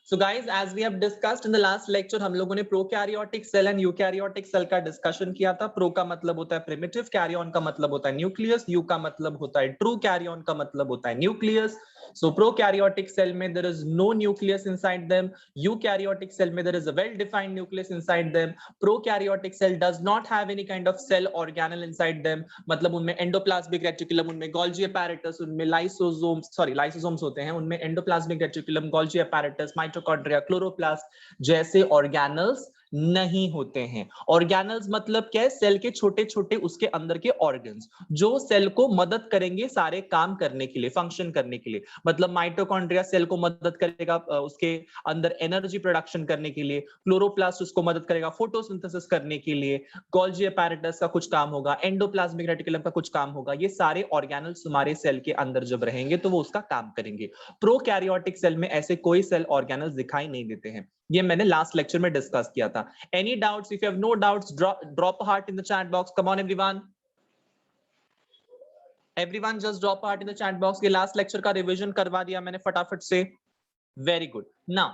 So guys, as we have discussed in the last lecture, हम लोगों ने prokaryotic cell and eukaryotic cell का discussion किया था. प्रो का मतलब होता है प्रिमिटिव, कैरियन का मतलब होता है न्यूक्लियस, यू का मतलब होता है ट्रू, कैरियन का मतलब होता है न्यूक्लियस. So prokaryotic cell में there is no nucleus inside them. Eukaryotic cell में there is a well-defined nucleus inside them. Prokaryotic cell does not have any kind of cell organelle inside them. मतलब उनमें endoplasmic reticulum, उनमें Golgi apparatus, उनमें lysosomes होते हैं, उनमें endoplasmic reticulum, Golgi apparatus, mitochondria, chloroplast जैसे organelles नहीं होते हैं. ऑर्गेनल्स मतलब क्या है? सेल के छोटे छोटे उसके अंदर के ऑर्गन्स जो सेल को मदद करेंगे सारे काम करने के लिए, फंक्शन करने के लिए. मतलब माइटोकॉन्ड्रिया सेल को मदद करेगा उसके अंदर एनर्जी प्रोडक्शन करने के लिए, क्लोरोप्लास्ट उसको मदद करेगा फोटोसिंथेसिस करने के लिए, गोल्जी अपैरेटस का कुछ काम होगा, एंडोप्लाज्मिक रेटिकुलम का कुछ काम होगा. ये सारे ऑर्गेनल्स हमारे सेल के अंदर जब रहेंगे तो वो उसका काम करेंगे. प्रोकैरियोटिक सेल में ऐसे कोई सेल ऑर्गेनल्स दिखाई नहीं देते हैं. ये मैंने लास्ट लेक्चर में डिस्कस किया था. Any doubts? If you have no doubts, drop a heart in the chat box. Come on everyone, everyone just drop a heart in the chat box. ये लास्ट लेक्चर का revision करवा दिया मैंने फटाफट से. Very good. Now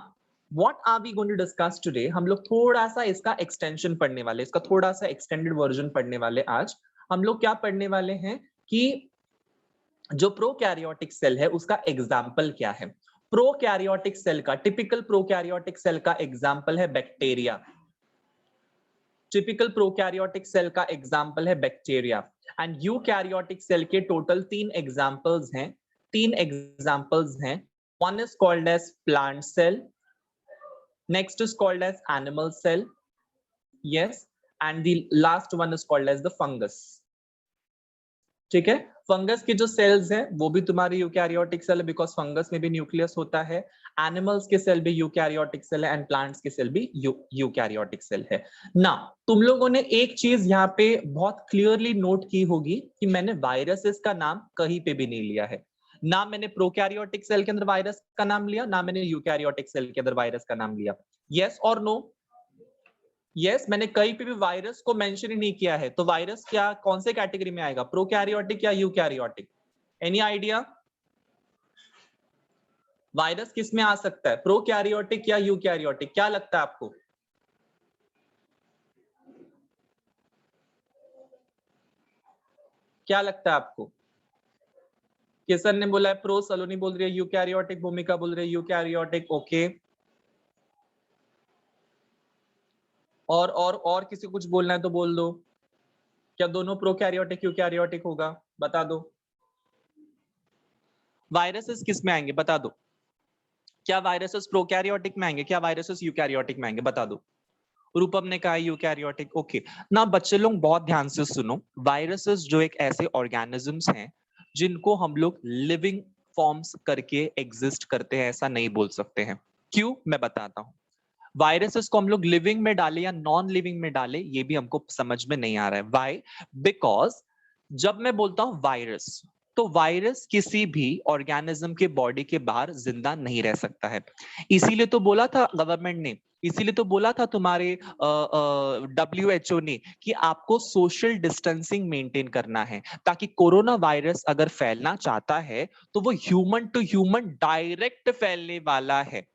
what are we going to discuss today? हम लोग थोड़ा सा इसका एक्सटेंशन पढ़ने वाले, इसका थोड़ा सा एक्सटेंडेड वर्जन पढ़ने वाले. आज हम लोग क्या पढ़ने वाले हैं कि जो प्रोकैरियोटिक सेल है उसका एग्जाम्पल क्या है. प्रोकैरियोटिक सेल का, टिपिकल प्रोकैरियोटिक सेल का एग्जाम्पल है बैक्टीरिया. टिपिकल प्रोकैरियोटिक सेल का एग्जाम्पल है बैक्टीरिया. एंड यूकैरियोटिक सेल के टोटल 3 एग्जाम्पल्स हैं. 3 एग्जाम्पल्स हैं. One is called as plant cell, next is called as animal cell, yes, and the last one is called as the fungus. ठीक है. Fungus के जो sales हैं वो भी तुम्हारी यूकैरियोटिक सेल है, बिकॉज फंगस में भी न्यूक्लियस होता है. एनिमल्स के सेल भी यूकैरियोटिक सेल है एंड प्लांट्स के सेल भी यूकैरियोटिक सेल है. ना तुम लोगों ने एक चीज यहाँ पे बहुत क्लियरली नोट की होगी कि मैंने वायरसेस का नाम कहीं पे भी नहीं लिया है. ना मैंने प्रोकैरियोटिक सेल के अंदर वायरस का नाम लिया, ना मैंने यूकैरियोटिक सेल के अंदर वायरस का नाम लिया. यस और नो? यस, मैंने कहीं पे भी वायरस को मेंशन ही नहीं किया है. तो वायरस क्या, कौन से कैटेगरी में आएगा, प्रोकैरियोटिक या यूकैरियोटिक? Any idea? वायरस किस में आ सकता है, प्रोकैरियोटिक या यूकैरियोटिक? क्या लगता है आपको? क्या लगता है आपको? किशन ने बोला है प्रो, सलोनी बोल रही है यूकैरियोटिक, भूमिका बोल रही है यूकैरियोटिक. ओके. और किसी कुछ बोलना है तो बोल दो. क्या दोनों प्रोकैरियोटिक यूकैरियोटिक होगा? बता दो. वायरसेस किस में आएंगे बता दो. क्या वायरसेस प्रोकैरियोटिक में आएंगे, क्या वायरसेस यूकैरियोटिक में आएंगे? बता दो. रूपम ने कहा यूकैरियोटिक. ओके. ना बच्चे लोग बहुत ध्यान से सुनो. वायरसेस जो एक ऐसे ऑर्गेनिजम्स हैं जिनको हम लोग लिविंग फॉर्म्स करके एग्जिस्ट करते हैं ऐसा नहीं बोल सकते हैं. क्यों, मैं बताता हूं. वायरसेस को हम लोग लिविंग में डाले या नॉन लिविंग में डाले ये भी हमको समझ में नहीं आ रहा है. व्हाई? बिकॉज जब मैं बोलता हूं वायरस, तो वायरस किसी भी ऑर्गेनिज्म के बॉडी के बाहर जिंदा नहीं रह सकता है. इसीलिए तो बोला था गवर्नमेंट ने, इसीलिए तो बोला था तुम्हारे WHO ने कि आपको सोशल डिस्टेंसिंग मेंटेन करना है, ताकि कोरोना वायरस अगर फैलना चाहता है तो वो ह्यूमन टू ह्यूमन डायरेक्ट फैलने वाला है.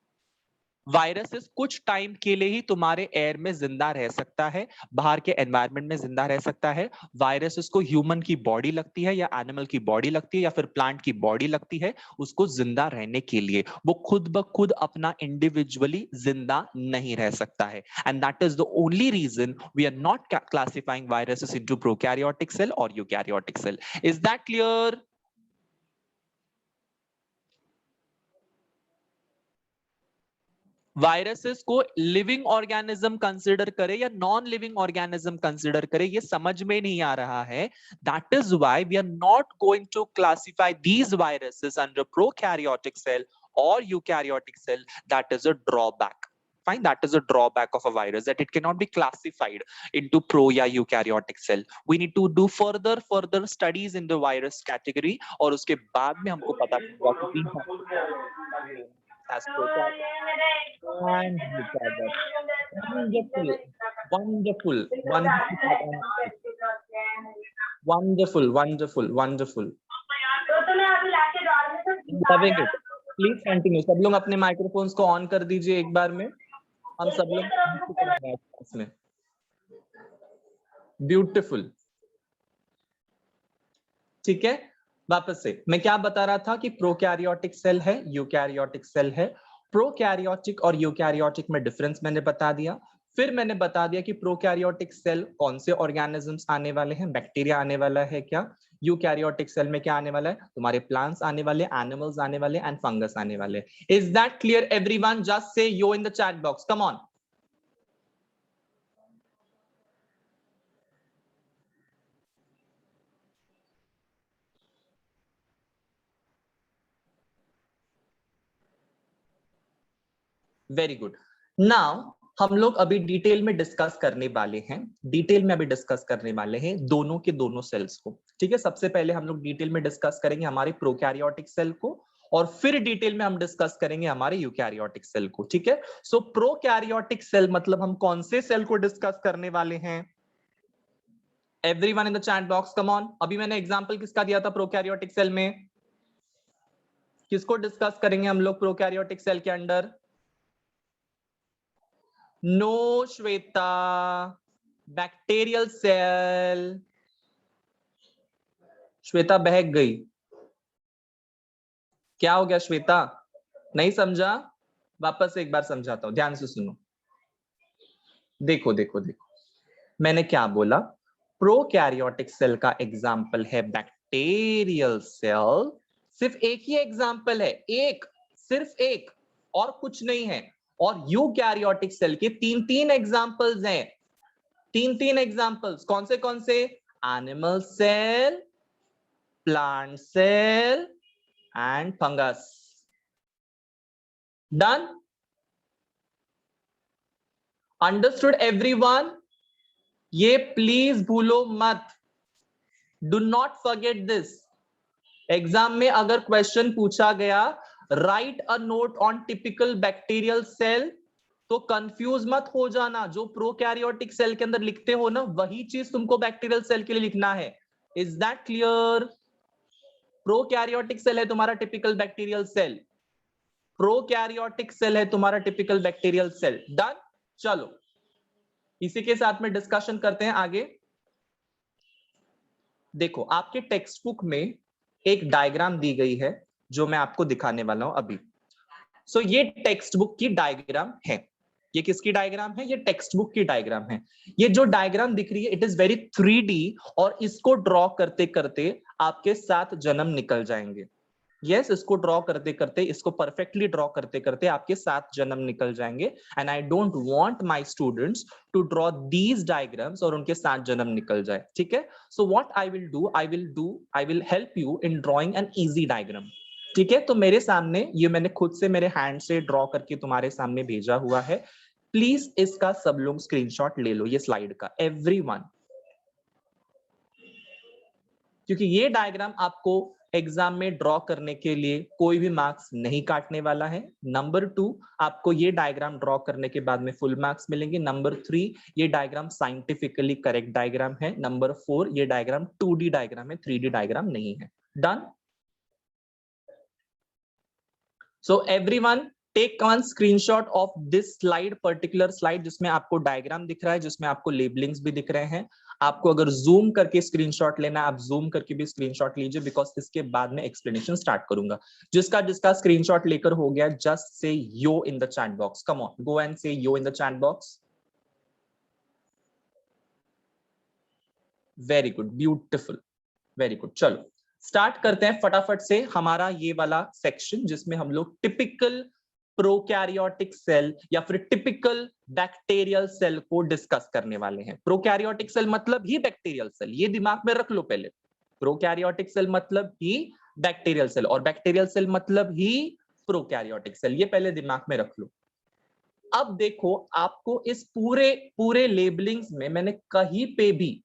वायरसेस कुछ टाइम के लिए ही तुम्हारे एयर में जिंदा रह सकता है, बाहर के एनवायरनमेंट में जिंदा रह सकता है. वायरसेस को ह्यूमन की बॉडी लगती है या एनिमल की बॉडी लगती है या फिर प्लांट की बॉडी लगती है उसको जिंदा रहने के लिए. वो खुद ब खुद अपना इंडिविजुअली जिंदा नहीं रह सकता है. And that is the only reason we are not classifying viruses into prokaryotic cell और eukaryotic cell. Is that clear? Viruses को लिविंग ऑर्गेनिज्म कंसिडर करे या नॉन लिविंग ऑर्गेनिज्म कंसिडर करे ये समझ में नहीं आ रहा है. That is why we are not going to classify these viruses under prokaryotic cell और eukaryotic cell. That is a drawback. Fine, that is a drawback of a virus, that it cannot be classified into pro या eukaryotic cell. We need to do further studies in the virus category और उसके बाद में हमको पता चलेगा कि we have as prokaryotic and eukaryotic. Wonderful, wonderful, wonderful, wonderful, wonderful. I'm loving it. Please continue, सब लोग अपने माइक्रोफोन्स को ऑन कर दीजिए एक बार में, हम सब लोग इसमें। ब्यूटीफुल, ठीक है। वापस से मैं क्या बता रहा था कि प्रोकैरियोटिक सेल है, यूकैरियोटिक सेल है। प्रोकैरियोटिक और यूकैरियोटिक में डिफरेंस मैंने बता दिया। फिर मैंने बता दिया कि प्रोकैरियोटिक सेल कौन से ऑर्गेनिजम्स आने वाले हैं, बैक्टीरिया आने वाला है क्या। यूकैरियोटिक सेल में क्या आने वाला है, तुम्हारे प्लांट्स आने वाले, एनिमल्स आने वाले एंड फंगस आने वाले। Is that clear everyone? Just say yo in the chat box, come on. Very good. Now हम लोग अभी डिटेल में डिस्कस करने वाले हैं, डिटेल में अभी डिस्कस करने वाले हैं दोनों के दोनों सेल्स को, ठीक है। सबसे पहले हम लोग डिटेल में डिस्कस करेंगे हमारे प्रोकैरियोटिक सेल को, और फिर डिटेल में हम डिस्कस करेंगे हमारे यूकैरियोटिक सेल को, ठीक है। सो प्रोकैरियोटिक सेल मतलब हम कौन से सेल को डिस्कस करने वाले हैं? Everyone in the chat box, come on. अभी मैंने एग्जांपल किसका दिया था प्रोकैरियोटिक सेल में? किसको डिस्कस करेंगे हम लोग प्रोकैरियोटिक सेल के under? No Shweta, bacterial cell. Shweta बहक गई, क्या हो गया श्वेता? नहीं समझा? वापस से एक बार समझाता हूं, ध्यान से सुनो। देखो देखो देखो, मैंने क्या बोला? प्रोकैरियोटिक सेल का एग्जाम्पल है बैक्टीरियल सेल। सिर्फ एक ही एग्जाम्पल है, एक, सिर्फ एक, और कुछ नहीं है। और यूकैरियोटिक सेल के तीन तीन एग्जाम्पल्स हैं, तीन तीन एग्जाम्पल्स। कौन से? Animal cell, plant cell and fungus. Done? Understood everyone? ये प्लीज भूलो मत, do not forget this. Exam में अगर क्वेश्चन पूछा गया write a note on typical bacterial cell, तो कंफ्यूज मत हो जाना। जो प्रोकैरियोटिक सेल के अंदर लिखते हो ना, वही चीज तुमको बैक्टीरियल सेल के लिए लिखना है। Is that clear? Prokaryotic cell है तुम्हारा typical bacterial cell, prokaryotic cell है तुम्हारा टिपिकल बैक्टीरियल सेल। डन? चलो इसी के साथ में डिस्कशन करते हैं आगे। देखो आपके टेक्स्ट बुक में एक डायग्राम दी गई है जो मैं आपको दिखाने वाला हूं अभी। सो ये टेक्स्ट बुक की डायग्राम है। ये किसकी डायग्राम है? ये टेक्स्ट बुक की डायग्राम है। ये जो डायग्राम दिख रही है इट इज वेरी 3D, और इसको ड्रॉ करते करते आपके 7 जन्म निकल जाएंगे। यस, इसको ड्रॉ करते करते, इसको परफेक्टली ड्रॉ करते करते आपके 7 जन्म निकल जाएंगे। And I don't want my students to draw these diagrams और उनके 7 जन्म निकल जाए, ठीक है। So what I will help you in drawing an easy diagram, ठीक है। तो मेरे सामने ये मैंने खुद से मेरे हैंड से ड्रॉ करके तुम्हारे सामने भेजा हुआ है। प्लीज इसका सब लोग स्क्रीनशॉट ले लो, ये स्लाइड का, एवरीवन, क्योंकि ये डायग्राम आपको एग्जाम में ड्रॉ करने के लिए कोई भी मार्क्स नहीं काटने वाला है। नंबर 2, आपको ये डायग्राम ड्रॉ करने के बाद में फुल मार्क्स मिलेंगे। नंबर 3, ये डायग्राम साइंटिफिकली करेक्ट डायग्राम है। नंबर 4, ये डायग्राम 2D डायग्राम है, 3D डायग्राम नहीं है। Done? So everyone take one screenshot of this slide, particular slide जिसमें आपको डायग्राम दिख रहा है, जिसमें आपको लेबलिंग्स भी दिख रहे हैं। आपको अगर जूम करके स्क्रीनशॉट लेना, आप जूम करके भी स्क्रीनशॉट लीजिए, बिकॉज इसके बाद में एक्सप्लेनेशन स्टार्ट करूंगा। जिसका जिसका स्क्रीनशॉट लेकर हो गया, just say yo in the chat box, come on, go and say yo in the chat box. Very good, beautiful, very good. चलो स्टार्ट करते हैं फटाफट से हमारा ये वाला सेक्शन, जिसमें हम लोग टिपिकल प्रोकैरियोटिक सेल या फिर टिपिकल बैक्टीरियल सेल को डिस्कस करने वाले हैं। प्रोकैरियोटिक सेल मतलब ही बैक्टीरियल सेल, ये दिमाग में रख लो पहले। प्रोकैरियोटिक सेल मतलब ही बैक्टीरियल सेल, और बैक्टीरियल सेल मतलब ही प्रोकैरियोटिक सेल, ये पहले दिमाग में रख लो। अब देखो आपको इस पूरे पूरे लेबलिंग्स में मैंने कहीं पे भी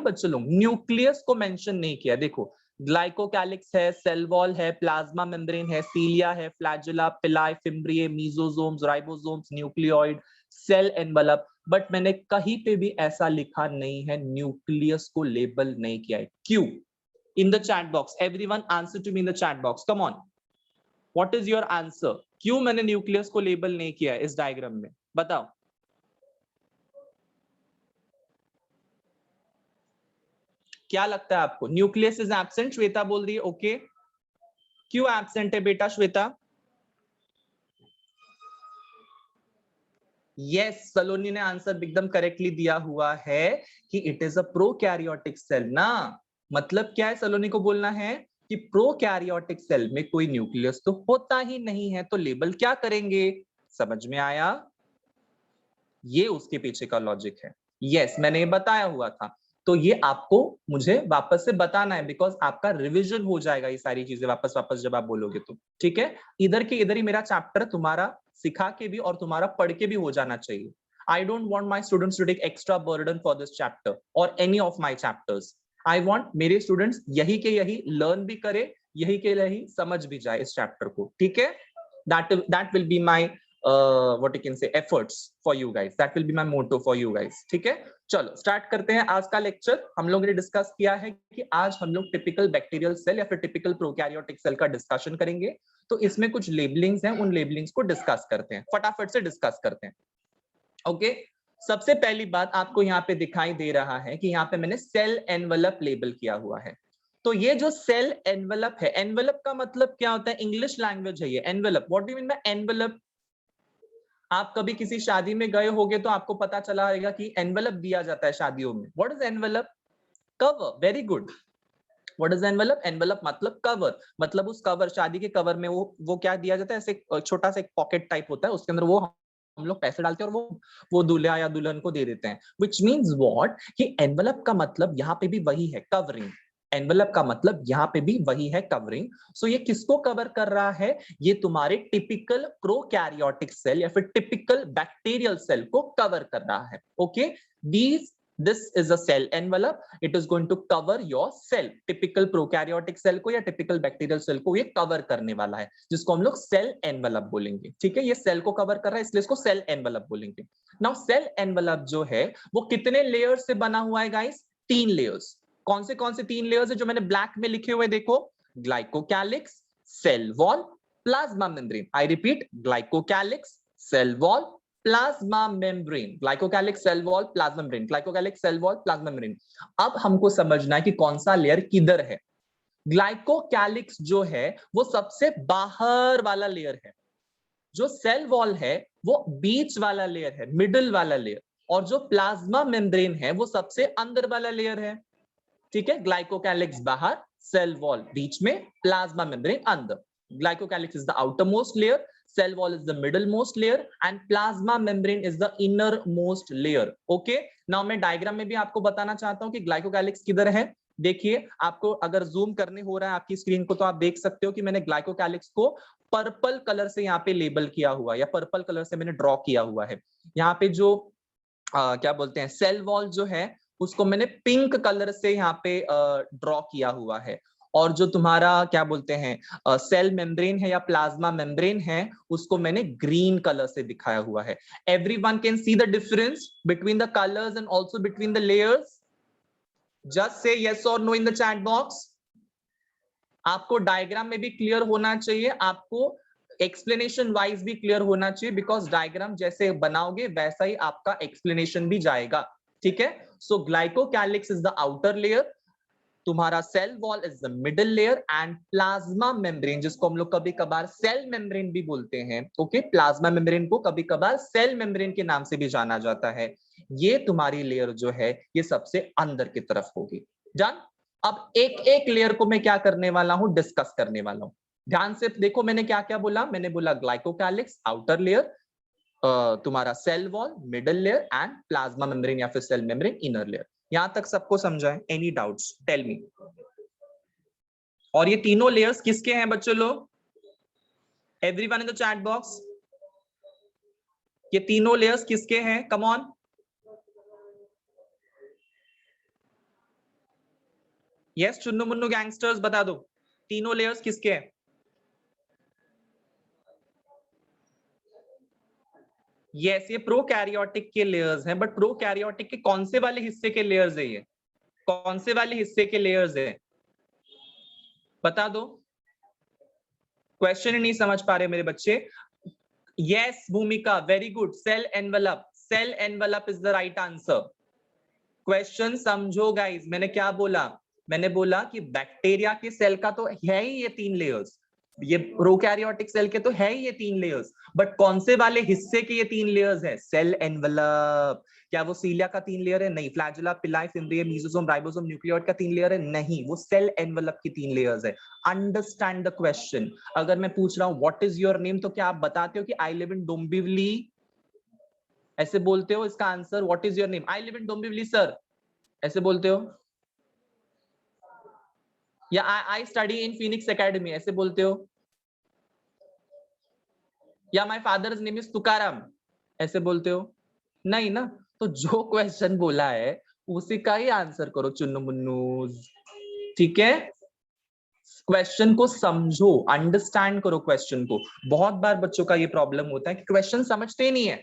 बच्चों लोग न्यूक्लियस को मेंशन नहीं किया। देखो ग्लाइकोकैलिक्स है, सेल वॉल है, प्लाज्मा मेम्ब्रेन है, सीलिया है, flagella, pili, fimbriae, mesosomes, ribosomes, nucleoid, cell envelope, but मैंने कहीं पे भी ऐसा लिखा नहीं है, न्यूक्लियस को लेबल नहीं किया है। क्यों? In the chat box, everyone answer to me in the chat box, come on. What is your answer? क्यों मैंने न्यूक्लियस को लेबल नहीं किया इस डायग्राम में, बताओ। क्या लगता है आपको? न्यूक्लियस इज एब्सेंट, श्वेता बोल रही है ओके। क्यों एब्सेंट है बेटा श्वेता? यस, सलोनी ने आंसर एकदम करेक्टली दिया हुआ है कि it is a prokaryotic cell ना। मतलब क्या है सलोनी को बोलना है कि प्रोकैरियोटिक सेल में कोई न्यूक्लियस तो होता ही नहीं है, तो लेबल क्या करेंगे? समझ में आया? ये उसके पीछे का लॉजिक है। यस, मैंने ये बताया हुआ था। तो ये आपको मुझे वापस से बताना है, बिकॉज आपका रिवीजन हो जाएगा ये सारी चीजें वापस वापस जब आप बोलोगे तो। ठीक है, इधर के इधर ही मेरा चैप्टर तुम्हारा सिखा के भी और तुम्हारा पढ़ के भी हो जाना चाहिए। I don't want my students to take extra burden for this chapter और any of my chapters. I want मेरे स्टूडेंट्स यही के यही लर्न भी करे, यही के यही समझ भी जाए इस चैप्टर को। ठीक है, that will be my what you can say efforts for you guys, that will be my motto for you guys। ठीक है, चलो स्टार्ट करते हैं आज का लेक्चर। हम लोगों ने डिस्कस किया है कि आज हम लोग टिपिकल बैक्टीरियल सेल या फिर टिपिकल प्रोकैरियोटिक सेल का डिस्कशन करेंगे। तो इसमें कुछ लेबलिंग्स हैं, उन लेबलिंग्स को डिस्कस करते हैं, फटाफट से डिस्कस करते हैं। ओके, सबसे पहली बात आपको यहाँ पे दिखाई दे रहा है कि यहाँ पे मैंने सेल एनवेलप लेबल किया हुआ है। तो ये जो सेल एनवेलप है, एनवेलप का मतलब क्या होता है? इंग्लिश लैंग्वेज है ये envelope. What do you mean by envelope? आप कभी किसी शादी में गए होगे तो आपको पता चला होगा कि एनवेलप दिया जाता है शादियों में। What is envelope? Cover. Very good. What is envelope? Envelope मतलब कवर। मतलब उस कवर, शादी के कवर में वो क्या दिया जाता है? ऐसे छोटा सा एक पॉकेट टाइप होता है, उसके अंदर वो हम लोग पैसे डालते हैं और वो दूल्हा या दुल्हन को दे देते हैं। विच मीन्स व्हाट कि एनवेलप का मतलब यहाँ पे भी वही है, कवरिंग। एनवेलप का मतलब यहाँ पे भी वही है, कवरिंग। सो ये किसको कवर कर रहा है? ये तुम्हारे टिपिकल प्रोकैरियोटिक सेल या फिर टिपिकल बैक्टीरियल सेल को कवर कर रहा है। Okay, this is a cell envelope, it is going to cover your cell। Typical prokaryotic cell को या टिपिकल बैक्टीरियल सेल को ये कवर करने वाला है, जिसको हम लोग सेल एनवेलप बोलेंगे। ठीक है, ये सेल को कवर कर रहा है इसलिए इसको सेल एनवेलप बोलेंगे। नाउ सेल एनवेलप जो है वो कितने लेयर से बना हुआ है गाइस? 3 लेयर्स। कौन से 3 लेयर्स है जो मैंने ब्लैक में लिखे हुए? देखो, glycocalyx, cell wall, plasma membrane. I repeat, glycocalyx, cell wall, plasma membrane. Glycocalyx cell wall, plasma membrane, glycocalyx cell wall, plasma membrane. अब हमको समझना है कि कौन सा लेयर किधर है। ग्लाइकोकैलिक्स जो है वो सबसे बाहर वाला लेयर है, जो सेल वॉल है वो बीच वाला लेयर है, मिडिल वाला लेयर, और जो प्लाज्मा मेम्ब्रेन है वो सबसे अंदर वाला लेयर है। ठीक है, ग्लाइकोकैलिक्स बाहर, सेल वॉल बीच में, प्लाज्मा मेम्ब्रेन अंदर। Glycocalyx is the outermost layer, cell wall is the middlemost layer, and plasma membrane is the innermost layer। Okay, now मैं डायग्राम में भी आपको बताना चाहता हूं कि ग्लाइकोकैलिक्स किधर है। देखिए, आपको अगर जूम करने हो रहा है आपकी स्क्रीन को तो आप देख सकते हो कि मैंने ग्लाइकोकैलिक्स को पर्पल कलर से यहाँ पे लेबल किया हुआ, या पर्पल कलर से मैंने ड्रॉ किया हुआ है। यहाँ पे जो क्या बोलते हैं, सेल वॉल जो है उसको मैंने पिंक कलर से यहाँ पे ड्रॉ किया हुआ है, और जो तुम्हारा क्या बोलते हैं सेल मेम्ब्रेन है या प्लाज्मा मेम्ब्रेन है उसको मैंने ग्रीन कलर से दिखाया हुआ है। Everyone can see the difference between the colours and also between the layers? Just say yes और no in the chat box. आपको डायग्राम में भी क्लियर होना चाहिए, आपको एक्सप्लेनेशन वाइज भी क्लियर होना चाहिए, बिकॉज डायग्राम जैसे बनाओगे वैसा ही आपका एक्सप्लेनेशन भी जाएगा। ठीक है, so glycocalyx is the outer layer, तुम्हारा cell wall is the middle layer, and plasma membrane जिसको हम लोग कभी कभार सेल मेम्ब्रेन भी बोलते हैं। ओके, प्लाज्मा मेम्ब्रेन को कभी कभार सेल मेम्ब्रेन के नाम से भी जाना जाता है। ये तुम्हारी लेयर जो है ये सबसे अंदर की तरफ होगी। डन। अब एक एक लेयर को मैं क्या करने वाला हूं, डिस्कस करने वाला हूं। ध्यान से देखो, मैंने क्या क्या बोला? मैंने बोला ग्लाइकोकैलिक्स आउटर लेयर, तुम्हारा cell wall middle layer, and plasma membrane या फिर सेल मेम्ब्रेन इनर लेयर। यहां तक सबको समझा है? Any doubts? Tell me. और ये तीनों लेयर्स किसके हैं बच्चों लोग? Everyone in the chat box, ये तीनों लेयर्स किसके हैं? Come on. यस, चुन्नू मुन्नू गैंगस्टर्स बता दो, तीनों लेयर्स किसके हैं? यस, ये प्रोकैरियोटिक के लेयर्स हैं, बट प्रोकैरियोटिक के कौन से वाले हिस्से के लेयर्स है? ये कौन से वाले हिस्से के लेयर्स है? बता दो, क्वेश्चन ही नहीं समझ पा रहे मेरे बच्चे? Yes Bhumika, very good. Cell envelope, cell envelope is the right answer. Question समझो गाइस, मैंने क्या बोला? मैंने बोला कि बैक्टीरिया के सेल का तो है ही ये 3 लेयर्स, ये प्रोकैरियोटिक सेल के तो है ही ये 3 लेयर्स, बट कौन से वाले हिस्से के ये 3 लेयर्स है? Cell envelope. क्या वो सीलिया का 3 लेयर है? नहीं। फ्लैजुला, पिलाई, फिम्ब्रियम, मेसोसोम, राइबोसोम, न्यूक्लियोइड का 3 लेयर है? नहीं, वो सेल एनवेलप की 3 लेयर्स है। Understand the question. अगर मैं पूछ रहा हूं व्हाट इज योर नेम, तो क्या आप बताते हो कि आई लिव इन डोंबिवली? ऐसे बोलते हो इसका answer? What is your name? I live in Dombivli sir, ऐसे बोलते हो? या I study in Phoenix academy, ऐसे बोलते हो? या my father's name is Tukaram, ऐसे बोलते हो? नहीं ना। तो जो क्वेश्चन बोला है उसी का ही आंसर करो चुन्नू मुन्नू। ठीक है, क्वेश्चन को समझो, अंडरस्टैंड करो क्वेश्चन को। बहुत बार बच्चों का ये प्रॉब्लम होता है कि क्वेश्चन समझते नहीं है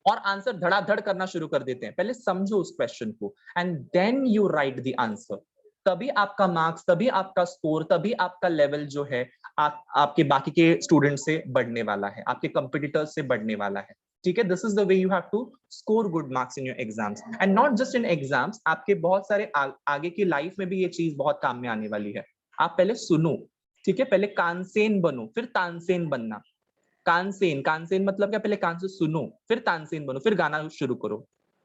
और आंसर धड़ाधड़ करना शुरू कर देते हैं। पहले समझो उस क्वेश्चन को and then you write the answer. तभी आपका मार्क्स, तभी आपका स्कोर, तभी आपका लेवल जो है आपके बाकी के स्टूडेंट से बढ़ने वाला है, आपके कंपटीटर्स से बढ़ने वाला है। ठीक है, this is the way you have to score good marks in your exams and not just in exams, आपके बहुत सारे आगे की लाइफ में भी ये चीज बहुत काम में आने वाली है। आप पहले सुनो, ठीक है? पहले कानसेन बनो, फिर तानसेन बनना। कानसेन, कानसेन मतलब क्या? पहले कान से सुनो, फिर तानसेन बनो, फिर गाना शुरू करो।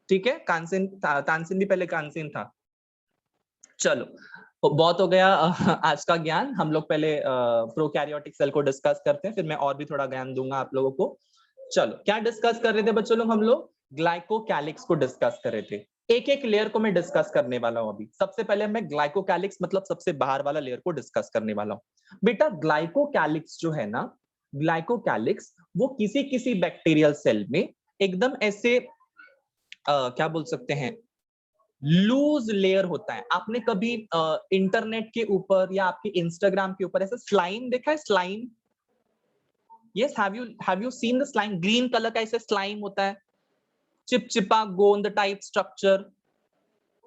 ठीक है, कानसेन तानसेन भी पहले कानसेन था। चलो, तो बहुत हो गया आज का ज्ञान। हम लोग पहले प्रोकैरियोटिक सेल को डिस्कस करते हैं, फिर मैं और भी थोड़ा ज्ञान दूंगा आप लोगों को। चलो, क्या डिस्कस कर रहे थे बच्चों लोग? हम लोग ग्लाइकोकैलिक्स को डिस्कस कर रहे थे। एक एक लेयर को मैं डिस्कस करने वाला हूं अभी। सबसे पहले मैं ग्लाइकोकैलिक्स मतलब सबसे बाहर वाला लेयर को डिस्कस करने वाला हूं। बेटा ग्लाइकोकैलिक्स जो है ना, ग्लाइकोकैलिक्स वो किसी किसी बैक्टीरियल सेल में एकदम ऐसे क्या बोल सकते हैं, लूज लेयर होता है। आपने कभी इंटरनेट के ऊपर या आपके इंस्टाग्राम के ऊपर ऐसा स्लाइम देखा है? Slime, yes, have you seen the slime? Green colour का ऐसे स्लाइम होता है, चिपचिपा गोंद टाइप स्ट्रक्चर।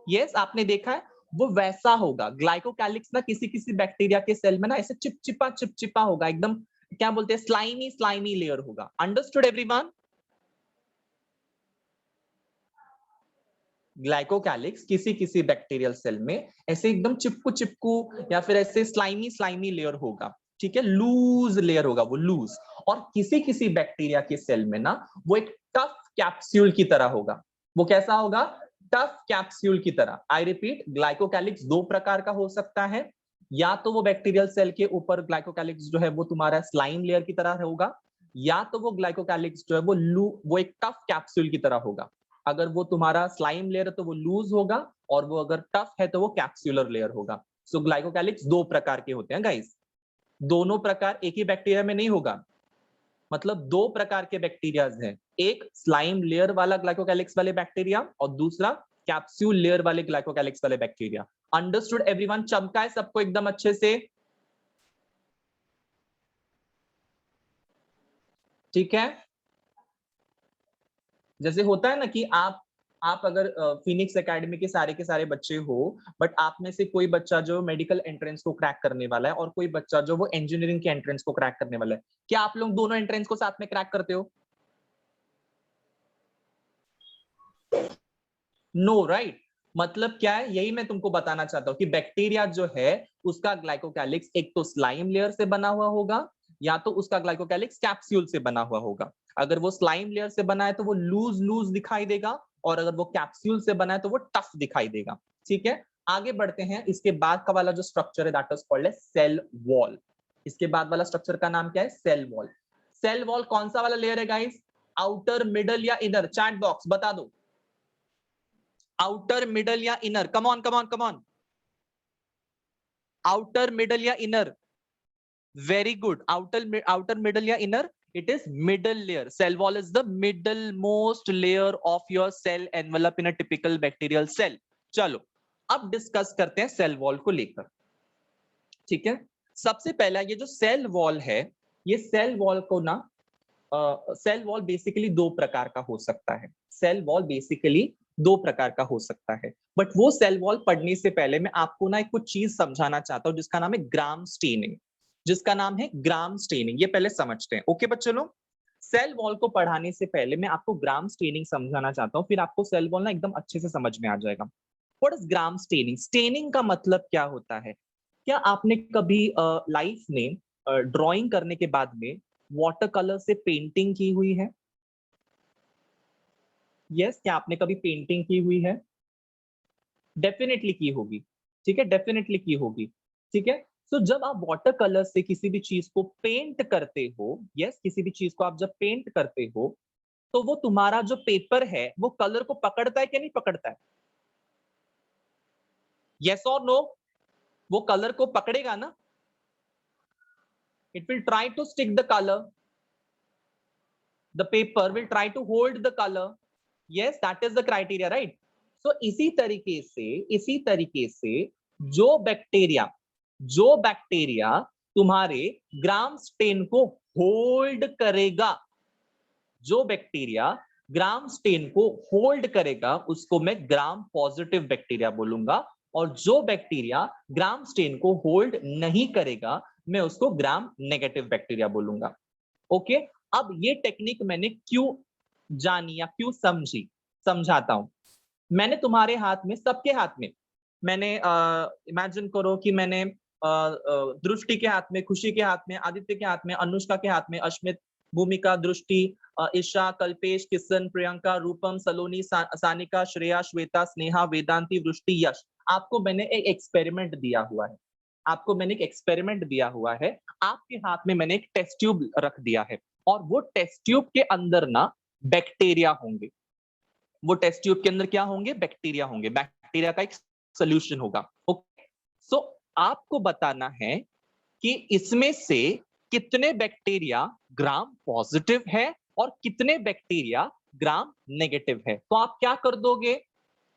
यस, आपने देखा है? वो वैसा होगा। ग्लाइकोकैलिक्स ना किसी किसी बैक्टीरिया के सेल में ना ऐसे चिपचिपा चिपचिपा होगा, एकदम क्या बोलते हैं, स्लाइमी स्लाइमी लेयर होगा। Understood everyone? ग्लाइकोकैलिक्स किसी किसी बैक्टीरियल सेल में ऐसे एकदम चिपकू चिपकू या फिर ऐसे स्लाइमी स्लाइमी लेयर होगा। ठीक है, लूज लेयर होगा, वो लूज। और किसी किसी बैक्टीरिया के सेल में ना वो एक टफ कैप्सूल की तरह होगा। वो कैसा होगा? टफ कैप्सूल की तरह। आई रिपीट, ग्लाइकोकैलिक्स दो प्रकार का हो सकता है। या तो वो बैक्टीरियल सेल के ऊपर ग्लाइकोकैलिक्स जो है वो तुम्हारा स्लाइम लेयर की तरह होगा, या तो वो ग्लाइकोकैलिक्स जो है वो एक टफ कैप्सूल की तरह होगा। अगर वो तुम्हारा स्लाइम लेयर है तो वो लूज होगा, और वो अगर टफ है तो वो कैप्सूलर लेयर होगा। सो ग्लाइकोकैलिक्स दो प्रकार के होते हैं गाइस। दोनों प्रकार एक ही बैक्टीरिया में नहीं होगा, मतलब दो प्रकार के बैक्टीरियाज हैं। एक स्लाइम लेयर वाला ग्लाइकोकैलिक्स वाले बैक्टीरिया और दूसरा कैप्सूल लेयर वाले ग्लाइकोकैलिक्स वाले बैक्टीरिया। Understood everyone? चमका है सबको एकदम अच्छे से? ठीक है, जैसे होता है ना कि आप अगर फिनिक्स एकेडमी के सारे बच्चे हो, बट आप में से कोई बच्चा जो मेडिकल एंट्रेंस को क्रैक करने वाला है और कोई बच्चा जो वो इंजीनियरिंग के एंट्रेंस को क्रैक करने वाला है, क्या आप लोग दोनों एंट्रेंस को साथ में क्रैक करते हो? No, right? मतलब क्या है, यही मैं तुमको बताना चाहता हूं कि बैक्टीरिया जो है उसका ग्लाइकोकैलिक्स एक तो स्लाइम लेयर से बना हुआ होगा, या तो उसका ग्लाइकोकैलिक्स कैप्सूल से बना हुआ होगा। अगर वो स्लाइम लेयर से बना है तो वो लूज लूज दिखाई देगा, और अगर वो कैप्सूल से बना है तो वो टफ दिखाई देगा। ठीक है, आगे बढ़ते हैं। इसके बाद का वाला जो स्ट्रक्चर है that is called cell wall. इसके बाद वाला स्ट्रक्चर का नाम क्या है? Cell wall. सेल वॉल कौन सा वाला लेयर है गाइस? आउटर, मिडल या इनर? चैट बॉक्स बता दो, आउटर, मिडल या inner? Come on come on come on, outer, middle या inner? Very good, outer, middle या inner? It is middle layer. Cell wall is the middle most layer of your cell envelope in a typical bacterial cell. चलो, अब discuss करते हैं cell wall को लेकर। ठीक है, सबसे पहला ये जो सेल वॉल है, ये सेल वॉल को ना सेल वॉल बेसिकली दो प्रकार का हो सकता है। सेल वॉल बेसिकली दो प्रकार का हो सकता है, बट वो सेल वॉल पढ़ने से पहले मैं आपको ना एक कुछ चीज समझाना चाहता हूं जिसका नाम है ग्राम स्टेनिंग। जिसका नाम है ग्राम स्टेनिंग। ये पहले समझते हैं। ओके बच्चों लोग, सेल वॉल को पढ़ाने से पहले मैं आपको ग्राम स्टेनिंग समझाना चाहता हूँ, फिर आपको सेल वॉल ना एकदम अच्छे से समझ में आ जाएगा। What is gram staining? Staining का मतलब क्या होता है? क्या आपने कभी लाइफ में ड्राइंग करने के बाद में वाटर कलर से पेंटिंग की हुई है? यस, क्या आपने कभी पेंटिंग की हुई है? डेफिनेटली की होगी, ठीक है, डेफिनेटली की होगी, ठीक है। सो जब आप वाटर कलर से किसी भी चीज को पेंट करते हो, यस, किसी भी चीज को आप जब पेंट करते हो, तो वो तुम्हारा जो पेपर है वो कलर को पकड़ता है कि नहीं पकड़ता है? यस और नो? वो कलर को पकड़ेगा ना? It will try to stick the colour, the paper will try to hold the colour. Yes, that is the criteria, right? So इसी तरीके से जो बैक्टीरिया जो बैक्टीरिया तुम्हारे ग्राम स्टेन को होल्ड करेगा, जो बैक्टीरिया ग्राम स्टेन को होल्ड करेगा, उसको मैं ग्राम पॉजिटिव बैक्टीरिया बोलूंगा। और जो बैक्टीरिया ग्राम स्टेन को होल्ड नहीं करेगा, मैं उसको ग्राम नेगेटिव बैक्टीरिया बोलूंगा। ओके, अब ये टेक्निक मैंने क्यों जानी या क्यों समझी, समझाता हूं। मैंने तुम्हारे हाथ में, सबके हाथ में, मैंने इमेजिन करो कि मैंने दृष्टि के हाथ में, खुशी के हाथ में, आदित्य के हाथ में, अनुष्का के हाथ में, अश्मित, भूमिका, दृष्टि, ईशा, कल्पेश, किशन, प्रियंका, रूपम, सलोनी, सानिका, श्रेया, श्वेता, स्नेहा, वेदांती, वृष्टि, यश, आपको मैंने एक एक्सपेरिमेंट दिया हुआ है। आपको मैंने एक एक्सपेरिमेंट दिया हुआ है। आपके हाथ में मैंने एक टेस्ट ट्यूब रख दिया है, और वो टेस्ट ट्यूब के अंदर ना बैक्टीरिया होंगे। वो टेस्ट ट्यूब के अंदर क्या होंगे? बैक्टीरिया होंगे। बैक्टीरिया का एक सोल्यूशन होगा। ओके, सो आपको बताना है कि इसमें से कितने बैक्टीरिया ग्राम पॉजिटिव है और कितने बैक्टीरिया ग्राम नेगेटिव है। तो आप क्या कर दोगे?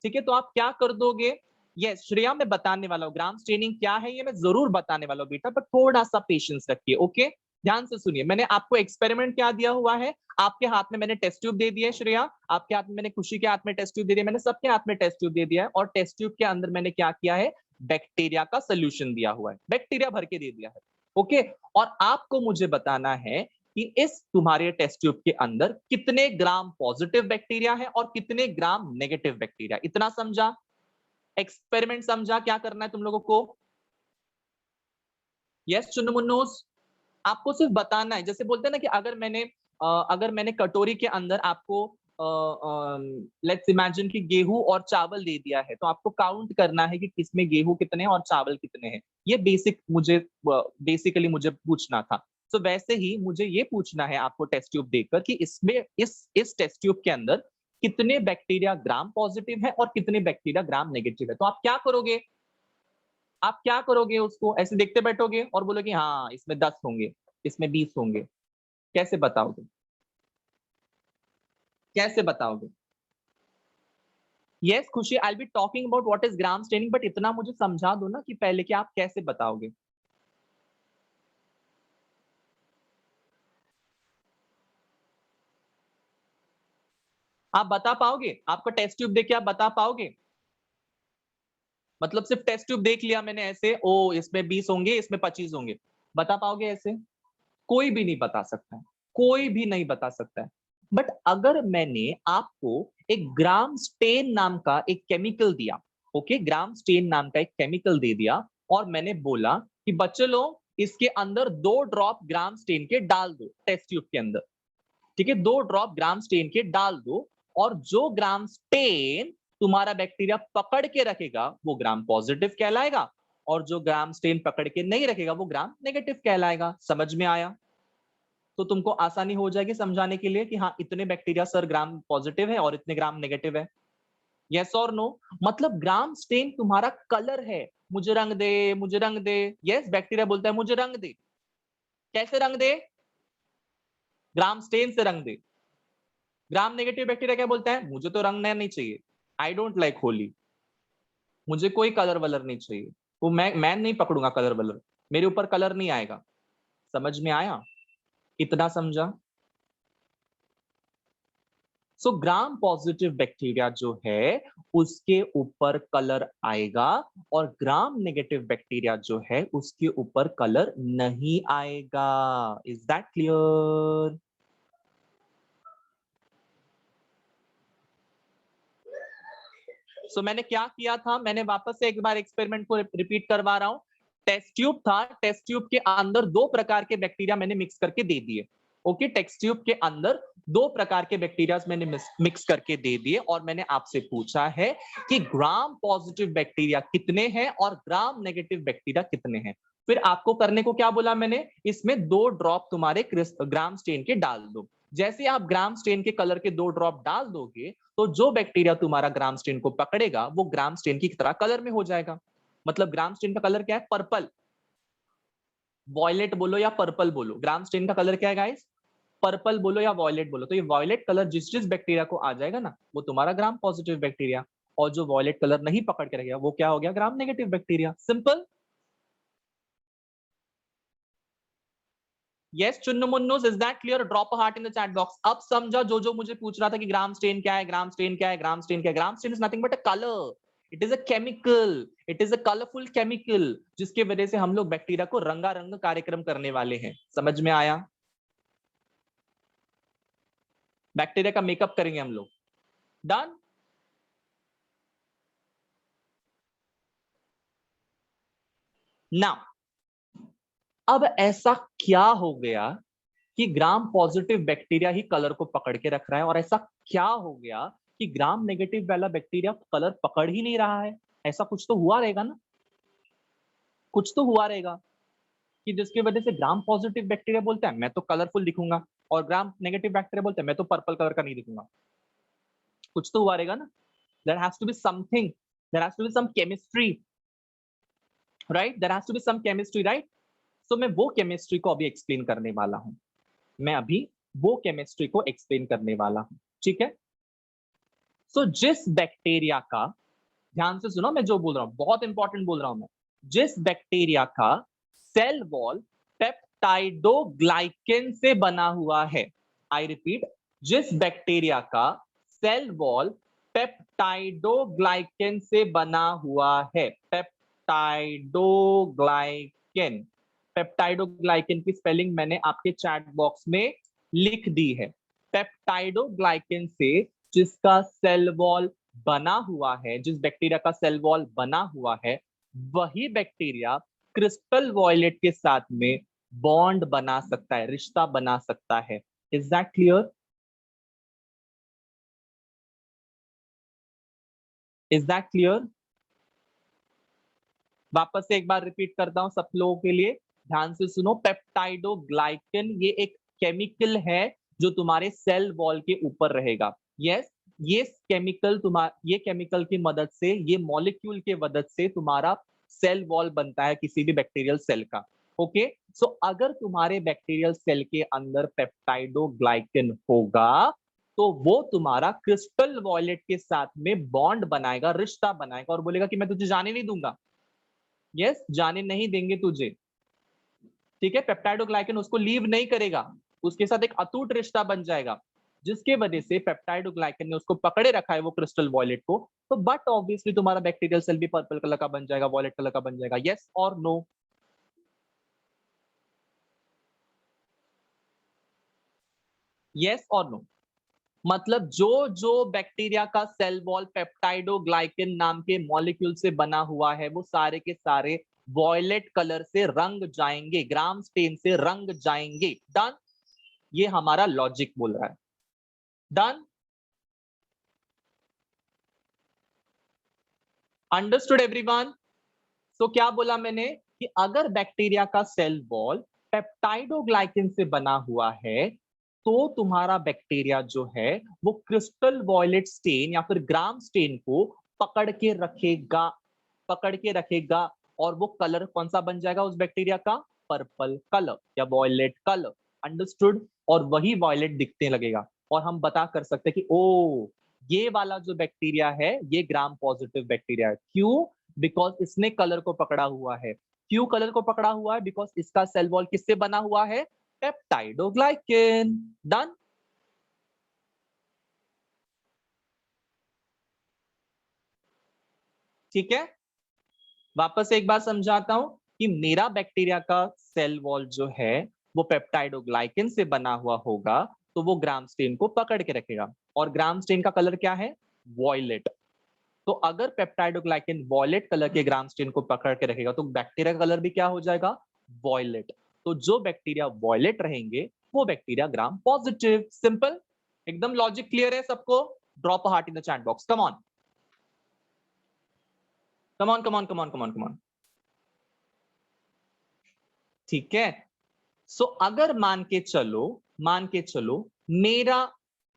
ठीक है, तो आप क्या कर दोगे? यस श्रेया, मैं बताने वाला हूं ग्राम स्टेनिंग क्या है, ये मैं जरूर बताने वाला हूं बेटा, पर थोड़ा सा पेशेंस रखिए। ओके, ध्यान से सुनिए। मैंने आपको एक्सपेरिमेंट क्या दिया हुआ है? आपके हाथ में मैंने टेस्ट ट्यूब दे दिया है श्रेया, आपके हाथ में मैंने, खुशी के हाथ में टेस्ट ट्यूब दे दिया, मैंने सबके हाथ में टेस्ट ट्यूब दे दिया है। और टेस्ट ट्यूब के अंदर मैंने क्या किया है? बैक्टीरिया का सोल्यूशन दिया हुआ है, बैक्टीरिया भर के दे दिया है। ओके, और आपको मुझे बताना है कि इस तुम्हारे टेस्ट ट्यूब के अंदर कितने ग्राम पॉजिटिव बैक्टीरिया है और कितने ग्राम नेगेटिव बैक्टीरिया। इतना समझा? एक्सपेरिमेंट समझा क्या करना है तुम लोगों को? यस चुन्नमुन्नूस, आपको सिर्फ बताना है। जैसे बोलते हैं ना कि अगर मैंने कटोरी के अंदर आपको लेट्स इमेजिन कि गेहूं और चावल दे दिया है, तो आपको काउंट करना है कि किसमें गेहूं कितने हैं और चावल कितने हैं। ये बेसिकली मुझे पूछना था। तो वैसे ही मुझे ये पूछना है आपको टेस्ट ट्यूब देखकर कि इसमें इस टेस्ट ट्यूब के अंदर कितने बैक्टीरिया ग्राम पॉजिटिव है और कितने बैक्टीरिया ग्राम नेगेटिव है। तो आप क्या करोगे? आप क्या करोगे? उसको ऐसे देखते बैठोगे और बोलोगे हाँ इसमें 10 होंगे, इसमें 20 होंगे? कैसे बताओगे? कैसे बताओगे? Yes Khushi, I be talking about what is gram staining, but इतना मुझे समझा दो ना कि पहले कि आप कैसे बताओगे। आप बता पाओगे? आपका टेस्ट ट्यूब देख के आप बता पाओगे? मतलब सिर्फ टेस्ट ट्यूब देख लिया मैंने ऐसे, ओ इसमें 20 होंगे, इसमें 25 होंगे, बता पाओगे ऐसे? कोई भी नहीं बता सकता है, कोई भी नहीं बता सकता है। बट अगर मैंने आपको एक ग्राम स्टेन नाम का एक केमिकल दिया, ओके, ग्राम स्टेन नाम का एक केमिकल दे दिया, और मैंने बोला कि बच्चे लोग इसके अंदर 2 ड्रॉप ग्राम स्टेन के डाल दो टेस्ट ट्यूब के अंदर, ठीक है, 2 ड्रॉप ग्राम स्टेन के डाल दो, और जो ग्राम स्टेन तुम्हारा बैक्टीरिया पकड़ के रखेगा वो ग्राम पॉजिटिव कहलाएगा, और जो ग्राम स्टेन पकड़ के नहीं रखेगा वो ग्राम नेगेटिव कहलाएगा। समझ में आया? तो तुमको आसानी हो जाएगी समझाने के लिए कि हाँ इतने बैक्टीरिया सर ग्राम पॉजिटिव है और इतने ग्राम नेगेटिव है। यस और नो? मतलब ग्राम स्टेन तुम्हारा कलर है। मुझे रंग दे, मुझे रंग दे। यस, बैक्टीरिया बोलता है मुझे रंग दे। कैसे रंग दे? ग्राम स्टेन से रंग दे। ग्राम नेगेटिव बैक्टीरिया क्या बोलता है? मुझे तो रंगना नहीं चाहिए, आई डोंट लाइक होली, मुझे कोई कलर वलर नहीं चाहिए, वो मैं नहीं पकड़ूंगा कलर वलर, मेरे ऊपर कलर नहीं आएगा। समझ में आया? इतना समझा? सो ग्राम पॉजिटिव बैक्टीरिया जो है उसके ऊपर कलर आएगा और ग्राम नेगेटिव बैक्टीरिया जो है उसके ऊपर कलर नहीं आएगा। Is that clear? सो मैंने क्या किया था, मैंने वापस से एक बार एक्सपेरिमेंट को रिपीट करवा रहा हूं। टेस्ट ट्यूब था, टेस्ट ट्यूब के अंदर दो प्रकार के बैक्टीरिया मैंने मिक्स करके दे दिए। ओके, टेस्ट ट्यूब के अंदर दो प्रकार के बैक्टीरिया मैंने मिक्स करके दे दिए और मैंने आपसे पूछा है कि ग्राम पॉजिटिव बैक्टीरिया कितने हैं और ग्राम नेगेटिव बैक्टीरिया कितने हैं। फिर आपको करने को क्या बोला मैंने, इसमें 2 ड्रॉप तुम्हारे ग्राम स्टेन के डाल दो। जैसे आप ग्राम स्टेन के कलर के 2 ड्रॉप डाल दोगे तो जो बैक्टीरिया तुम्हारा ग्राम स्टेन को पकड़ेगा वो ग्राम स्टेन की तरह कलर में हो जाएगा। मतलब ग्राम स्टेन का कलर क्या है? पर्पल। वॉयलेट बोलो या पर्पल बोलो, ग्राम स्टेन का कलर क्या है गाइस? पर्पल बोलो या वॉयलेट बोलो। तो ये वॉयलेट कलर जिस जिस बैक्टीरिया को आ जाएगा ना वो तुम्हारा ग्राम पॉजिटिव बैक्टीरिया, और जो वॉयलेट कलर नहीं पकड़ के रहेगा वो क्या हो गया? Gram negative bacteria. Simple. Yes Chunnu Munnus, is that clear? Drop a heart in the chat box. अब समझा जो जो मुझे पूछ रहा था कि ग्राम स्टेन क्या है, ग्राम स्टेन क्या है, ग्राम स्टेन क्या है। Gram stain is nothing but a colour, it is a chemical, it is a colourful chemical जिसके वजह से हम लोग बैक्टीरिया को रंगारंग कार्यक्रम करने वाले हैं। समझ में आया? बैक्टीरिया का मेकअप करेंगे हम लोग। डन। नाउ अब ऐसा क्या हो गया कि ग्राम पॉजिटिव बैक्टीरिया ही कलर को पकड़ के रख रहा है, और ऐसा क्या हो गया कि ग्राम नेगेटिव वाला बैक्टीरिया कलर पकड़ ही नहीं रहा है? ऐसा कुछ तो हुआ रहेगा ना, कुछ तो हुआ रहेगा कि जिसकी वजह से ग्राम पॉजिटिव बैक्टीरिया बोलता है मैं तो कलरफुल दिखूंगा, और ग्राम नेगेटिव बैक्टीरिया बोलता है मैं तो पर्पल कलर का नहीं दिखूंगा। कुछ तो हुआ रहेगा ना। There has to be something, there has to be some chemistry, right? There has to be some chemistry, right? So मैं वो केमिस्ट्री को अभी एक्सप्लेन करने वाला हूं। मैं अभी वो केमिस्ट्री को एक्सप्लेन करने वाला हूं, ठीक है? सो जिस बैक्टीरिया का, ध्यान से सुनो मैं जो बोल रहा हूं बहुत इंपॉर्टेंट बोल रहा हूं मैं। जिस बैक्टीरिया का सेल वॉल पेप्टाइडोग्लाइकेन से बना हुआ है, आई रिपीट, जिस बैक्टीरिया का सेल वॉल पेप्टाइडोग्लाइकेन से बना हुआ है, पेप्टाइडोग्लाइकेन, पेप्टाइडोग्लाइकेन की स्पेलिंग मैंने आपके चैट बॉक्स में लिख दी है। पेप्टाइडोग्लाइकेन से जिसका सेल वॉल बना हुआ है, जिस बैक्टीरिया का सेल वॉल बना हुआ है, वही बैक्टीरिया क्रिस्टल वॉयलेट के साथ में बॉन्ड बना सकता है, रिश्ता बना सकता है। Is that clear? Is that clear? वापस से एक बार रिपीट करता हूं सब लोगों के लिए, ध्यान से सुनो। पेप्टाइडोग्लाइकन ये एक केमिकल है जो तुम्हारे सेल वॉल के ऊपर रहेगा। यस, ये केमिकल ये केमिकल की मदद से, ये मॉलिक्यूल के मदद से तुम्हारा सेल वॉल बनता है किसी भी बैक्टीरियल सेल का। ओके, सो अगर तुम्हारे बैक्टीरियल सेल के अंदर पेप्टाइडोग्लाइकन होगा तो वो तुम्हारा क्रिस्टल वॉयलेट के साथ में बॉन्ड बनाएगा, रिश्ता बनाएगा, और बोलेगा कि मैं तुझे जाने नहीं दूंगा। यस, जाने नहीं देंगे तुझे, ठीक है? पेप्टाइडोग्लाइकन उसको लीव नहीं करेगा, उसके साथ एक अटूट रिश्ता बन जाएगा, जिसके वजह से पेप्टाइडोग्लाइकन ने उसको पकड़े रखा है वो क्रिस्टल वॉयलेट को। तो बट ऑब्वियसली तुम्हारा बैक्टीरियल सेल भी पर्पल कलर का बन जाएगा, वॉयलेट कलर का बन जाएगा। यस और नो? यस और नो? मतलब जो जो बैक्टीरिया का सेल वॉल पेप्टाइडोग्लाइकन नाम के मॉलिक्यूल से बना हुआ है वो सारे के सारे वॉयलेट कलर से रंग जाएंगे, ग्राम स्टेन से रंग जाएंगे। डन? ये हमारा लॉजिक बोल रहा है। डन? Understood everyone? तो क्या बोला मैंने कि अगर बैक्टीरिया का सेल वॉल पेप्टाइडोग्लाइकन से बना हुआ है तो तुम्हारा बैक्टीरिया जो है वो क्रिस्टल वॉयलेट स्टेन या फिर ग्राम स्टेन को पकड़ के रखेगा, पकड़ के रखेगा, और वो कलर कौन सा बन जाएगा उस बैक्टीरिया का? पर्पल कलर या वॉयलेट कलर। अंडरस्टूड? और वही वॉयलेट दिखने लगेगा, और हम बता कर सकते हैं कि ओ ये वाला जो बैक्टीरिया है ये ग्राम पॉजिटिव बैक्टीरिया है। क्यों? बिकॉज इसने कलर को पकड़ा हुआ है। क्यों कलर को पकड़ा हुआ है? बिकॉज इसका सेल वॉल किससे बना हुआ है? पेप्टाइडोग्लाइकन। डन? ठीक है, वापस एक बार समझाता हूं कि मेरा बैक्टीरिया का सेल वॉल जो है वो पेप्टाइडोग्लाइकन से बना हुआ होगा, तो वो ग्राम स्टेन को पकड़ के रखेगा। और ग्राम स्टेन का कलर क्या है? वॉयलेट। तो अगर पेप्टाइडोग्लाइकन वॉयलेट कलर के ग्राम स्टेन को पकड़ के रखेगा तो बैक्टीरिया का कलर भी क्या हो जाएगा? वॉयलेट। तो जो बैक्टीरिया वॉयलेट रहेंगे वो बैक्टीरिया ग्राम पॉजिटिव। सिंपल, एकदम लॉजिक क्लियर है सबको? Drop a heart in the chat box, come on come on come on come on come on come on. ठीक है, सो अगर मान के चलो मेरा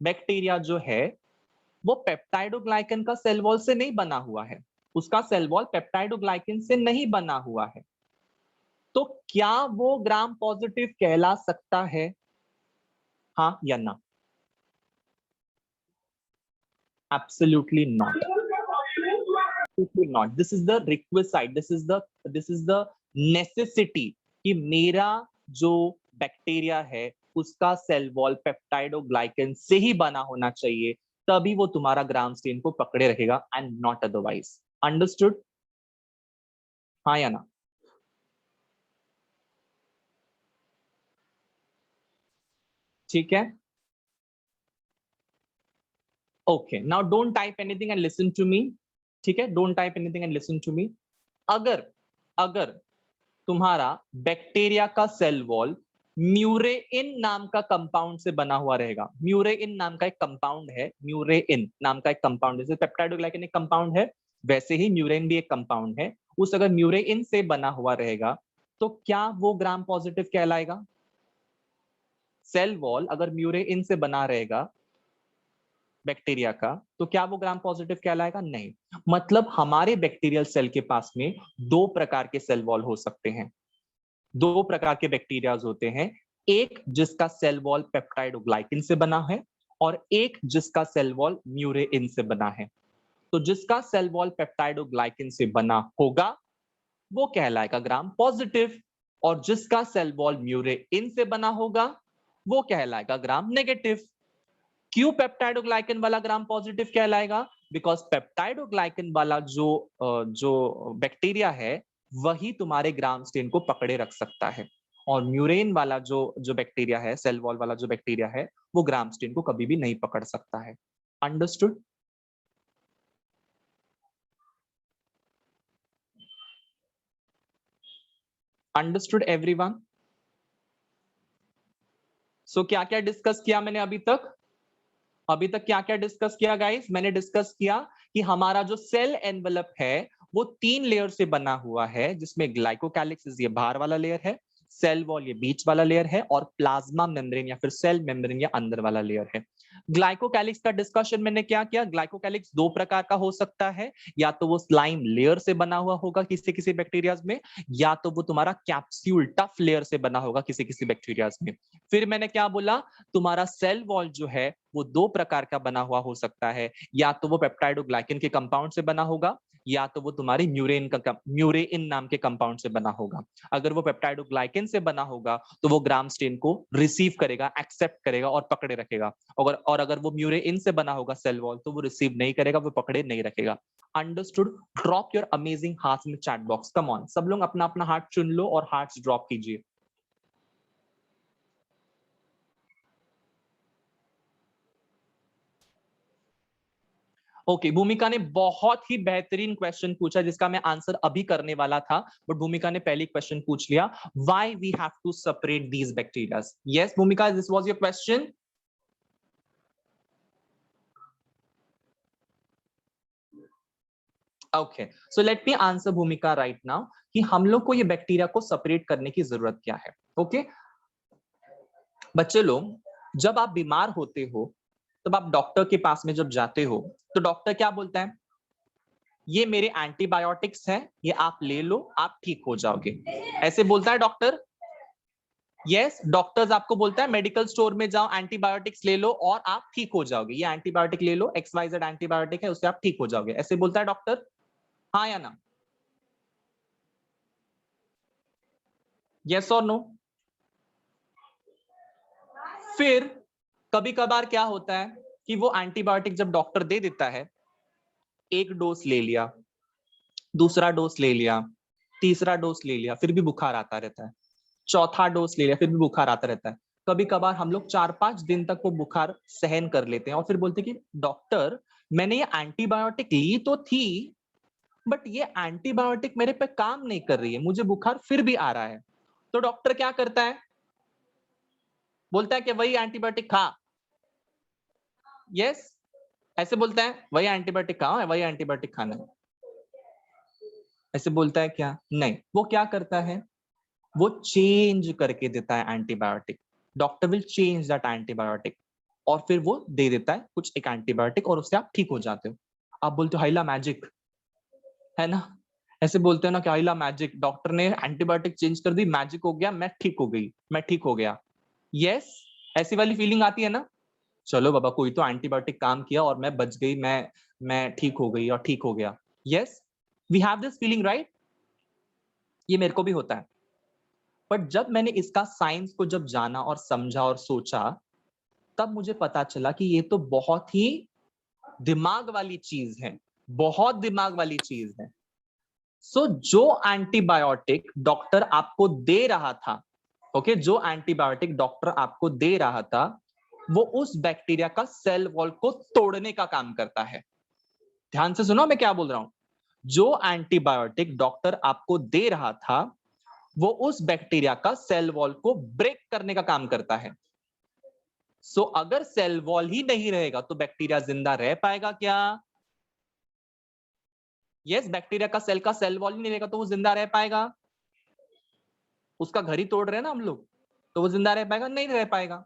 बैक्टीरिया जो है वो पेप्टाइडोग्लाइकन का सेल वॉल से नहीं बना हुआ है, उसका सेल वॉल पेप्टाइडोग्लाइकन से नहीं बना हुआ है, तो क्या वो ग्राम पॉजिटिव कहला सकता है? हाँ या ना? Absolutely not, not. This is the requisite, this is the necessity कि मेरा जो बैक्टीरिया है उसका सेल वॉल पेप्टाइडोग्लाइकन से ही बना होना चाहिए, तभी वो तुम्हारा ग्राम स्टेन को पकड़े रखेगा एंड नॉट अदरवाइज। अंडरस्टूड? हाँ या ना? ठीक है, okay, now don't type anything and listen to me. ठीक है, don't type anything and listen to me. अगर अगर तुम्हारा बैक्टीरिया का सेल वॉल म्यूरेइन नाम का कंपाउंड से बना हुआ रहेगा, म्यूरेइन नाम का एक कंपाउंड है, म्यूरेइन नाम का एक कंपाउंड, जैसे पेप्टाइडोग्लाइकन एक कंपाउंड है वैसे ही म्यूरेइन भी एक कंपाउंड है, उस अगर म्यूरेइन से बना हुआ रहेगा तो क्या वो ग्राम पॉजिटिव कहलाएगा? सेल वॉल अगर म्यूरेइन से बना रहेगा बैक्टीरिया का तो क्या वो ग्राम पॉजिटिव कहलाएगा? नहीं। मतलब हमारे बैक्टीरियल सेल के पास में दो प्रकार के सेल वॉल हो सकते हैं, दो प्रकार के बैक्टीरियाज होते हैं, एक जिसका सेल वॉल पेप्टाइडोग्लाइकन से बना है और एक जिसका सेल वॉल म्यूरेइन से बना है। तो जिसका सेल वॉल पेप्टाइडोग्लाइकन से बना होगा वो कहलाएगा ग्राम पॉजिटिव, और जिसका सेल वॉल म्यूरेइन से बना होगा वो कहलाएगा ग्राम नेगेटिव। क्यों पेप्टाइडोग्लाइकन वाला ग्राम पॉजिटिव कहलाएगा? बिकॉज पेप्टाइडोग्लाइकन वाला जो बैक्टीरिया है वही तुम्हारे ग्राम स्टेन को पकड़े रख सकता है, और म्यूरेन वाला जो बैक्टीरिया है, सेल वॉल वाला जो बैक्टीरिया है, वो ग्राम स्टेन को कभी भी नहीं पकड़ सकता है। अंडरस्टूड? Understood everyone? सो क्या क्या डिस्कस किया मैंने अभी तक? अभी तक क्या क्या डिस्कस किया गाइस? मैंने डिस्कस किया कि हमारा जो सेल एनवेलप है वो तीन लेयर से बना हुआ है, जिसमें ग्लाइकोकैलिक्स ये बाहर वाला लेयर है, सेल वॉल ये बीच वाला लेयर है, और प्लाज्मा मेम्ब्रेन या फिर सेल मेम्ब्रेन या अंदर वाला लेयर है। ग्लाइकोकैलिक्स का डिस्कशन मैंने क्या किया? ग्लाइकोकैलिक्स दो प्रकार का हो सकता है, या तो वो स्लाइम लेयर से बना हुआ होगा किसी किसी बैक्टीरियाज में, या तो वो तुम्हारा कैप्सूल टफ लेयर से बना होगा किसी किसी बैक्टीरियाज में। फिर मैंने क्या बोला? तुम्हारा सेल वॉल जो है वो दो प्रकार का बना हुआ हो सकता है, या तो वो पेप्टाइडोग्लाइकन के कंपाउंड से बना होगा, या तो वो तुम्हारी म्यूरेइन नाम के कंपाउंड से बना होगा। अगर वो पेप्टाइडोग्लाइकन से बना होगा तो वो ग्राम स्टेन को रिसीव करेगा, एक्सेप्ट करेगा और पकड़े रखेगा, और अगर वो म्यूरेइन से बना होगा सेल वॉल तो वो रिसीव नहीं करेगा, वो पकड़े नहीं रखेगा। Understood? Drop your amazing hearts in the chat box, come on, सब लोग अपना अपना हार्ट चुन लो और हार्ट्स ड्रॉप कीजिए। ओके, भूमिका ने बहुत ही बेहतरीन क्वेश्चन पूछा जिसका मैं आंसर अभी करने वाला था, बट भूमिका ने पहले क्वेश्चन पूछ लिया, why we have to separate these bacteria. Yes Bhumika, this was your question. Okay, so let me answer Bhumika right now कि हम लोग को ये बैक्टीरिया को सेपरेट करने की जरूरत क्या है। ओके बच्चे लोग, जब आप बीमार होते हो तब आप डॉक्टर के पास में जब जाते हो तो डॉक्टर क्या बोलता है? ये मेरे एंटीबायोटिक्स हैं, ये आप ले लो, आप ठीक हो जाओगे, ऐसे बोलता है डॉक्टर। यस, डॉक्टर्स आपको बोलता है मेडिकल स्टोर में जाओ, एंटीबायोटिक्स ले लो और आप ठीक हो जाओगे, ये एंटीबायोटिक ले लो, XYZ एंटीबायोटिक है, उससे आप ठीक हो जाओगे, ऐसे बोलता है डॉक्टर। हाँ या ना? यस और नो? फिर कभी कभार क्या होता है कि वो एंटीबायोटिक जब डॉक्टर दे देता है, एक डोज ले लिया, दूसरा डोज ले लिया, तीसरा डोज ले लिया, फिर भी बुखार आता रहता है, चौथा डोज ले लिया, फिर भी बुखार आता रहता है। कभी कभार हम लोग 4-5 दिन तक वो बुखार सहन कर लेते हैं और फिर बोलते हैं कि डॉक्टर मैंने ये एंटीबायोटिक ली तो थी, बट ये एंटीबायोटिक मेरे पे काम नहीं कर रही है, मुझे बुखार फिर भी आ रहा है। तो डॉक्टर क्या करता है? बोलता है कि वही एंटीबायोटिक खा। यस, ऐसे बोलता है, वही एंटीबायोटिक खा, वही एंटीबायोटिक खाना है। ऐसे बोलता है क्या? नहीं, वो क्या करता है, वो चेंज करके देता है antibiotic. Doctor will change that antibiotic और फिर वो दे देता है कुछ एक एंटीबायोटिक और उससे आप ठीक हो जाते हो। आप बोलते हो हाइला मैजिक, है ना? ऐसे बोलते हैं ना कि हाइला मैजिक, डॉक्टर ने एंटीबायोटिक चेंज कर दी, मैजिक हो गया, मैं ठीक हो गई, मैं ठीक हो गया। यस, ऐसी वाली फीलिंग आती है ना? चलो बाबा, कोई तो एंटीबायोटिक काम किया और मैं बच गई, मैं ठीक हो गई और ठीक हो गया। Yes, we have this feeling, right? ये मेरे को भी होता है। बट जब मैंने इसका साइंस को जब जाना और समझा और सोचा, तब मुझे पता चला कि ये तो बहुत ही दिमाग वाली चीज है, बहुत दिमाग वाली चीज है। सो जो एंटीबायोटिक डॉक्टर आपको दे रहा था, ओके, जो एंटीबायोटिक डॉक्टर आपको दे रहा था, वो उस बैक्टीरिया का सेल वॉल को तोड़ने का काम करता है। ध्यान से सुनो मैं क्या बोल रहा हूं। जो एंटीबायोटिक डॉक्टर आपको दे रहा था, वो उस बैक्टीरिया का सेल वॉल को ब्रेक करने का काम करता है। सो अगर सेल वॉल ही नहीं रहेगा तो बैक्टीरिया जिंदा रह पाएगा क्या? यस, बैक्टीरिया का सेल वॉल ही नहीं रहेगा तो वो जिंदा रह पाएगा? उसका घर ही तोड़ रहे हैं ना हम लोग, तो वो जिंदा रह पाएगा? नहीं रह पाएगा।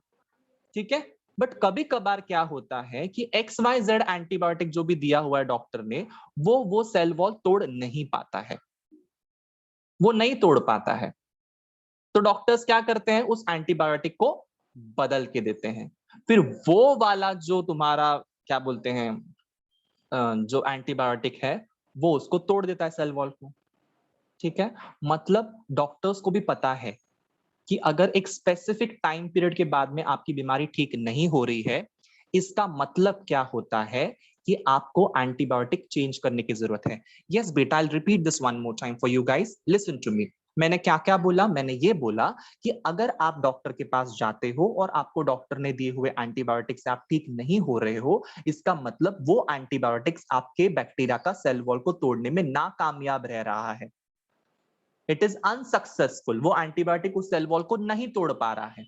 ठीक है। बट कभी कभार क्या होता है कि XYZ एंटीबायोटिक जो भी दिया हुआ है डॉक्टर ने, वो सेल वॉल तोड़ नहीं पाता है, वो नहीं तोड़ पाता है। तो डॉक्टर्स क्या करते हैं, उस एंटीबायोटिक को बदल के देते हैं। फिर वो वाला जो तुम्हारा क्या बोलते हैं, जो एंटीबायोटिक है, वो उसको तोड़ देता है सेल वॉल को। ठीक है। मतलब डॉक्टर्स को भी पता है कि अगर एक स्पेसिफिक टाइम पीरियड के बाद में आपकी बीमारी ठीक नहीं हो रही है, इसका मतलब क्या होता है कि आपको एंटीबायोटिक चेंज करने की जरूरत है। यस बेटा, I repeat this one more time for you guys, listen to me. मैंने क्या क्या बोला? मैंने ये बोला कि अगर आप डॉक्टर के पास जाते हो और आपको डॉक्टर ने दिए हुए एंटीबायोटिक से आप ठीक नहीं हो रहे हो, इसका मतलब वो एंटीबायोटिक्स आपके बैक्टीरिया का सेल वॉल को तोड़ने में नाकामयाब रह रहा है। इट इज अनसक्सेसफुल, वो एंटीबायोटिक उस सेल वॉल को नहीं तोड़ पा रहा है।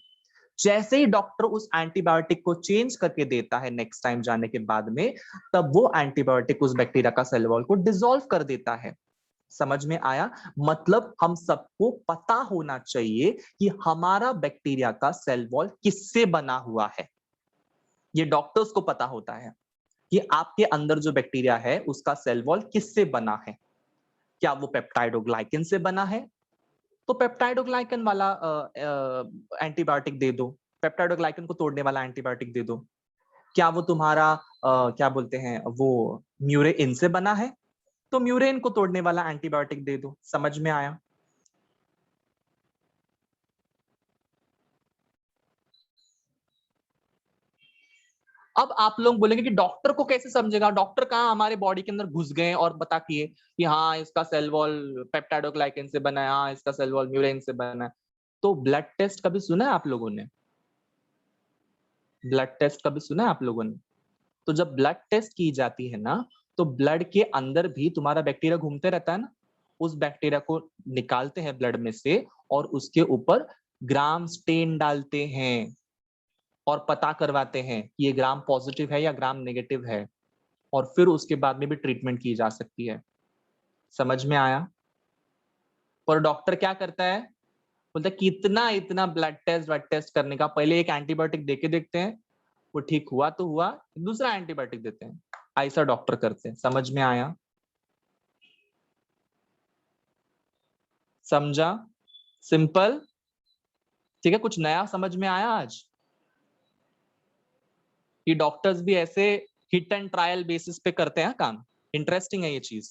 जैसे ही डॉक्टर उस एंटीबायोटिक को चेंज करके देता है नेक्स्ट टाइम जाने के बाद में, तब वो एंटीबायोटिक उस बैक्टीरिया का सेल वॉल को डिसॉल्व कर देता है। समझ में आया? मतलब हम सबको पता होना चाहिए कि हमारा बैक्टीरिया का सेल वॉल किससे बना हुआ है। ये डॉक्टर्स को पता होता है कि आपके अंदर जो बैक्टीरिया है उसका सेल वॉल किससे बना है। क्या वो पेप्टाइडोग्लाइकन से बना है? तो पेप्टाइडोग्लाइकन वाला एंटीबायोटिक दे दो, पेप्टाइडोग्लाइकन को तोड़ने वाला एंटीबायोटिक दे दो। क्या वो तुम्हारा क्या बोलते हैं, वो म्यूरेन से बना है, तो म्यूरेन को तोड़ने वाला एंटीबायोटिक दे दो। समझ में आया? अब आप लोग बोलेंगे कि डॉक्टर को कैसे समझेगा, डॉक्टर कहाँ हमारे बॉडी के अंदर घुस गए और बता किए कि हाँ इसका सेल वॉल पेप्टाइडोग्लाइकन से बना है, हाँ इसका सेल वॉल म्यूरेन से बना है। तो ब्लड टेस्ट कभी सुना है आप लोगों ने? ब्लड टेस्ट कभी सुना है आप लोगों ने? तो जब ब्लड टेस्ट की जाती है ना, तो ब्लड के अंदर भी तुम्हारा बैक्टीरिया घूमते रहता है ना, उस बैक्टीरिया को निकालते हैं ब्लड में से और उसके ऊपर ग्राम स्टेन डालते हैं और पता करवाते हैं कि ये ग्राम पॉजिटिव है या ग्राम नेगेटिव है, और फिर उसके बाद में भी ट्रीटमेंट की जा सकती है। समझ में आया? पर डॉक्टर क्या करता है, बोलता है कितना इतना ब्लड टेस्ट करने का, पहले एक एंटीबायोटिक देके देखते हैं, वो ठीक हुआ तो हुआ, दूसरा एंटीबायोटिक देते हैं। ऐसा डॉक्टर करते हैं। समझ में आया? समझा? सिंपल। ठीक है, कुछ नया समझ में आया आज? कि डॉक्टर्स भी ऐसे हिट एंड ट्रायल बेसिस पे करते हैं काम। इंटरेस्टिंग है ये चीज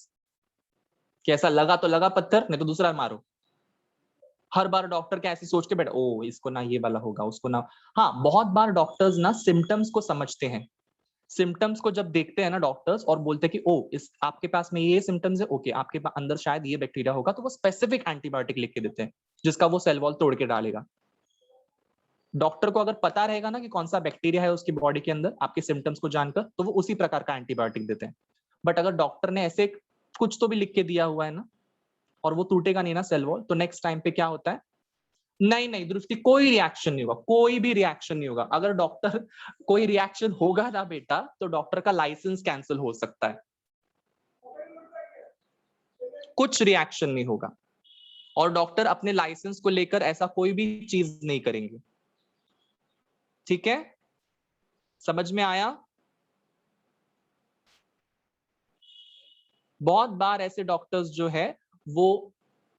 कि ऐसा लगा तो लगा पत्थर, नहीं तो दूसरा मारो। हर बार डॉक्टर क्या ऐसे सोच के बैठे, ओ इसको ना ये वाला होगा, उसको ना। हाँ, बहुत बार डॉक्टर्स ना सिम्टम्स को समझते हैं सिम्टम्स को जब देखते हैं ना डॉक्टर्स और बोलते हैं कि ओ इस आपके पास में ये सिम्टम्स है, ओके आपके पास अंदर शायद ये बैक्टीरिया होगा, तो वो स्पेसिफिक एंटीबायोटिक लिख के देते हैं जिसका वो सेल वॉल तोड़ के डालेगा। डॉक्टर को अगर पता रहेगा ना कि कौन सा बैक्टीरिया है उसकी बॉडी के अंदर आपके सिम्टम्स को जानकर, तो वो उसी प्रकार का एंटीबायोटिक देते हैं। बट अगर डॉक्टर ने ऐसे कुछ तो भी लिख के दिया हुआ है ना और वो टूटेगा नहीं ना सेल वॉल, तो नेक्स्ट टाइम पे क्या होता है, नहीं नहीं दृष्टि कोई रिएक्शन नहीं होगा, कोई भी रिएक्शन नहीं होगा। अगर डॉक्टर कोई रिएक्शन होगा ना बेटा, तो डॉक्टर का लाइसेंस कैंसिल हो सकता है। कुछ रिएक्शन नहीं होगा और डॉक्टर अपने लाइसेंस को लेकर ऐसा कोई भी चीज नहीं करेंगे। ठीक है, समझ में आया? बहुत बार ऐसे डॉक्टर्स जो है वो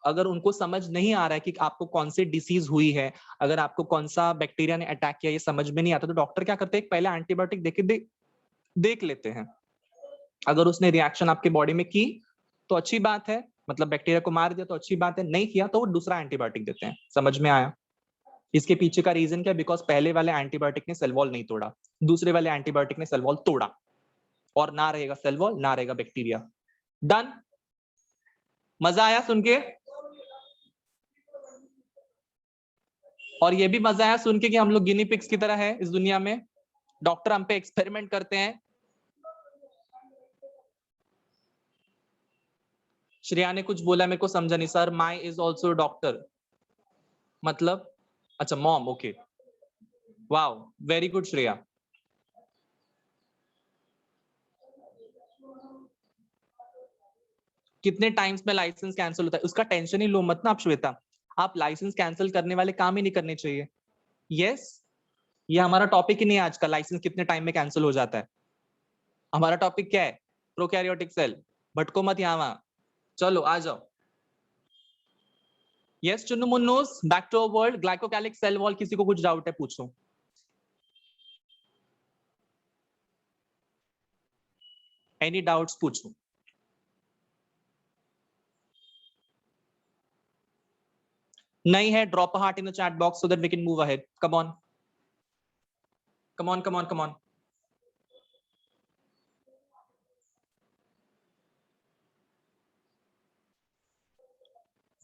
अगर उनको समझ नहीं आ रहा है कि आपको कौन सी डिसीज हुई है, अगर आपको कौन सा बैक्टीरिया ने अटैक किया, ये समझ में नहीं आता, तो डॉक्टर क्या करते हैं, पहले एंटीबायोटिक देख लेते हैं। अगर उसने रिएक्शन आपके बॉडी में की तो अच्छी बात है, मतलब बैक्टीरिया को मार दिया तो अच्छी बात है, नहीं किया तो वो दूसरा एंटीबायोटिक देते हैं। समझ में आया? इसके पीछे का रीजन क्या? बिकॉज पहले वाले एंटीबायोटिक ने सेल वॉल नहीं तोड़ा, दूसरे वाले एंटीबायोटिक ने सेल वॉल तोड़ा, और ना रहेगा सेल वॉल ना रहेगा बैक्टीरिया। डन? मजा आया सुन के? और ये भी मजा आया सुन के कि हम लोग गिनी पिग्स की तरह है इस दुनिया में, डॉक्टर हम पे एक्सपेरिमेंट करते हैं। श्रेया ने कुछ बोला, मेरे को समझा नहीं sir. My is also doctor मतलब? अच्छा mom, okay, wow very good Shreya. कितने टाइम्स में लाइसेंस कैंसिल होता है उसका टेंशन ही लो मत ना आप श्वेता, आप लाइसेंस कैंसिल करने वाले काम ही नहीं करने चाहिए। यस, ये हमारा टॉपिक ही नहीं है आज का, लाइसेंस कितने टाइम में कैंसिल हो जाता है। हमारा टॉपिक क्या है? Prokaryotic cell. भटको मत यहाँ वहां, चलो आ जाओ। Yes Chunnu Munnus, back to our world. Glycocalyx cell wall, किसी को कुछ डाउट है पूछो। एनी डाउट्स पूछो। नहीं है, drop a heart in the chat box so that we can move ahead. Come on come on come on come on.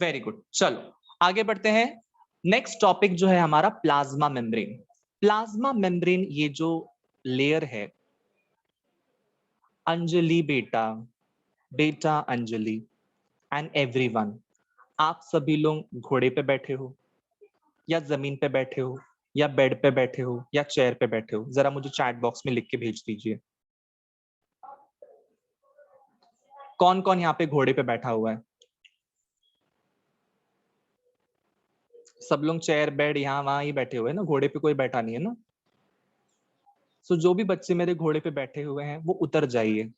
Very good, चलो आगे बढ़ते हैं। नेक्स्ट टॉपिक जो है हमारा प्लाज्मा मेम्ब्रेन। प्लाज्मा मेम्ब्रेन ये जो लेयर है, अंजलि बेटा, बेटा अंजलि एंड एवरीवन, आप सभी लोग घोड़े पे बैठे हो या जमीन पे बैठे हो या बेड पे बैठे हो या चेयर पे बैठे हो, जरा मुझे चैट बॉक्स में लिख के भेज दीजिए। कौन कौन यहाँ पे घोड़े पे बैठा हुआ है? सब लोग चेयर बेड यहाँ वहां ही बैठे हुए हैं ना, घोड़े पे कोई बैठा नहीं है ना। सो जो भी बच्चे मेरे घोड़े पे बैठे हुए हैं वो उतर जाइए,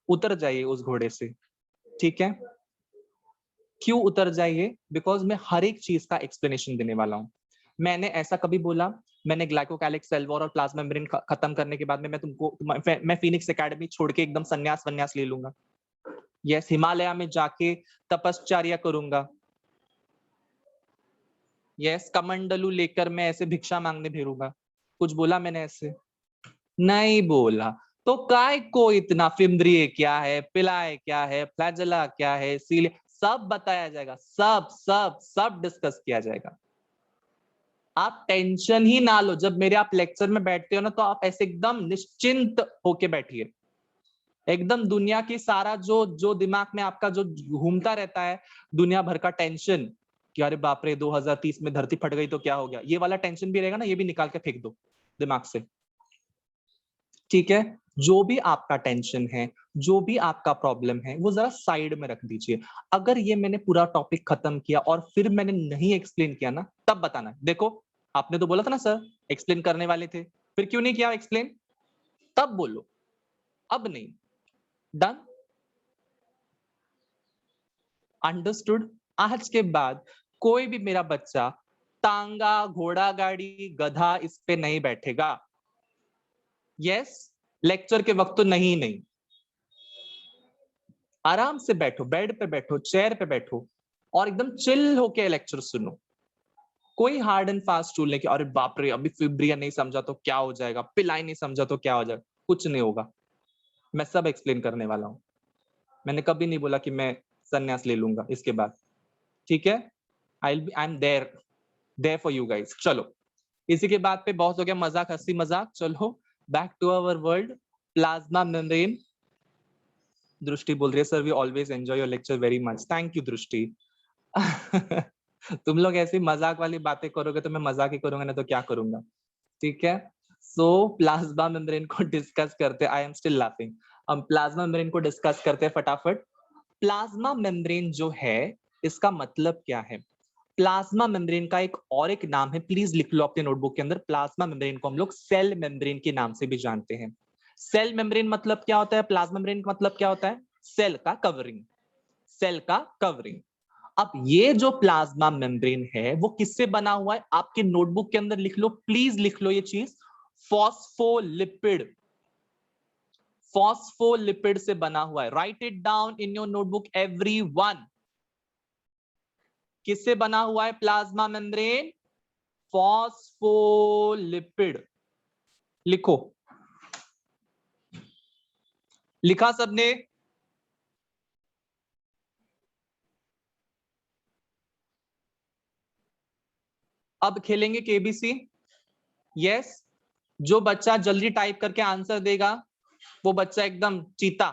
उतर जाइए उस घोड़े से। ठीक है, क्यों उतर जाइए? बिकॉज मैं हर एक चीज का एक्सप्लेनेशन देने वाला हूं। मैंने ऐसा कभी बोला, मैंने ग्लाइकोकैलिक सेल वॉल और प्लाज्मा मेम्ब्रेन खत्म करने के बाद में मैं तुमको मैं फिनिक्स एकेडमी छोड़ के एकदम संन्यास वन्यास ले लूंगा? यस, हिमालय में जाके तपश्चर्या करूंगा। यस, कमंडलू लेकर मैं ऐसे भिक्षा मांगने भेरूंगा? कुछ बोला मैंने ऐसे? नहीं बोला। तो काय को इतना फिम्द्रिय क्या है, पिलाए क्या है, फ्लैजेला क्या है, सील, सब बताया जाएगा, सब सब सब डिस्कस किया जाएगा। आप टेंशन ही ना लो, जब मेरे आप लेक्चर में बैठते हो ना तो आप ऐसे एकदम निश्चिंत होके बैठिए। एकदम दुनिया की सारा जो जो दिमाग में आपका जो घूमता रहता है, दुनिया भर का टेंशन कि अरे बाप रे 2030 में धरती फट गई तो क्या हो गया, ये वाला टेंशन भी रहेगा ना, ये भी निकाल के फेंक दो दिमाग से। ठीक है, जो भी आपका टेंशन है, जो भी आपका प्रॉब्लम है, वो जरा साइड में रख दीजिए। अगर ये मैंने पूरा टॉपिक खत्म किया और फिर मैंने नहीं एक्सप्लेन किया ना, तब बताना। देखो आपने तो बोला था ना सर एक्सप्लेन करने वाले थे, फिर क्यों नहीं किया एक्सप्लेन? तब बोलो, अब नहीं। डन? अंडरस्टूड? आज के बाद कोई भी मेरा बच्चा तांगा, घोड़ा गाड़ी, गधा इस पे नहीं बैठेगा। यस, लेक्चर के वक्त तो नहीं नहीं, आराम से बैठो, बेड पे बैठो, चेयर पे बैठो और एकदम चिल होके लेक्चर सुनो। कोई हार्ड एंड फास्ट रूल नहीं कि अरे बाप रे अभी फिब्रिया नहीं समझा तो क्या हो जाएगा, पिलाई नहीं समझा तो क्या हो जाएगा, कुछ नहीं होगा। मैं सब एक्सप्लेन करने वाला हूं। मैंने कभी नहीं बोला कि मैं संन्यास ले लूंगा इसके बाद, ठीक है। I am there for you guys. चलो इसी के बाद पे बहुत हो गया मजाक, हंसी मजाक। चलो back to our world, plasma membrane. Drishti बोल रही है sir we always enjoy your lecture very much. Thank you Drishti. तुम लोग ऐसी मजाक वाली बातें करोगे तो मैं मजाक ही करूंगा, ना तो क्या करूंगा, ठीक है। सो प्लाज्मा मेम्ब्रेन को डिस्कस करते, आई एम स्टिल लाफिंग। हम प्लाज्मा मेम्ब्रेन को डिस्कस करते हैं फटाफट। प्लाज्मा मेम्ब्रेन जो है इसका मतलब क्या है? प्लाज्मा मेम्ब्रेन का एक नाम है, प्लीज लिख लो अपने नोटबुक के अंदर। प्लाज्मा मेम्ब्रेन को हम लोग सेल मेम्ब्रेन के नाम से भी जानते हैं। सेल मेम्ब्रेन मतलब क्या होता है? प्लाज्मा मेम्ब्रेन का मतलब क्या होता है? सेल का कवरिंग, सेल का कवरिंग। अब ये जो प्लाज्मा मेम्ब्रेन है वो किससे बना हुआ है? आपके नोटबुक के अंदर लिख लो, प्लीज लिख लो ये चीज। फॉस्फोलिपिड, फॉस्फोलिपिड से बना हुआ है। Right it down in your notebook everyone. किससे बना हुआ है प्लाज्मा मेम्ब्रेन? फॉस्फोलिपिड। लिखो, लिखा सबने? अब खेलेंगे केबीसी। यस, जो बच्चा जल्दी टाइप करके आंसर देगा वो बच्चा एकदम चीता,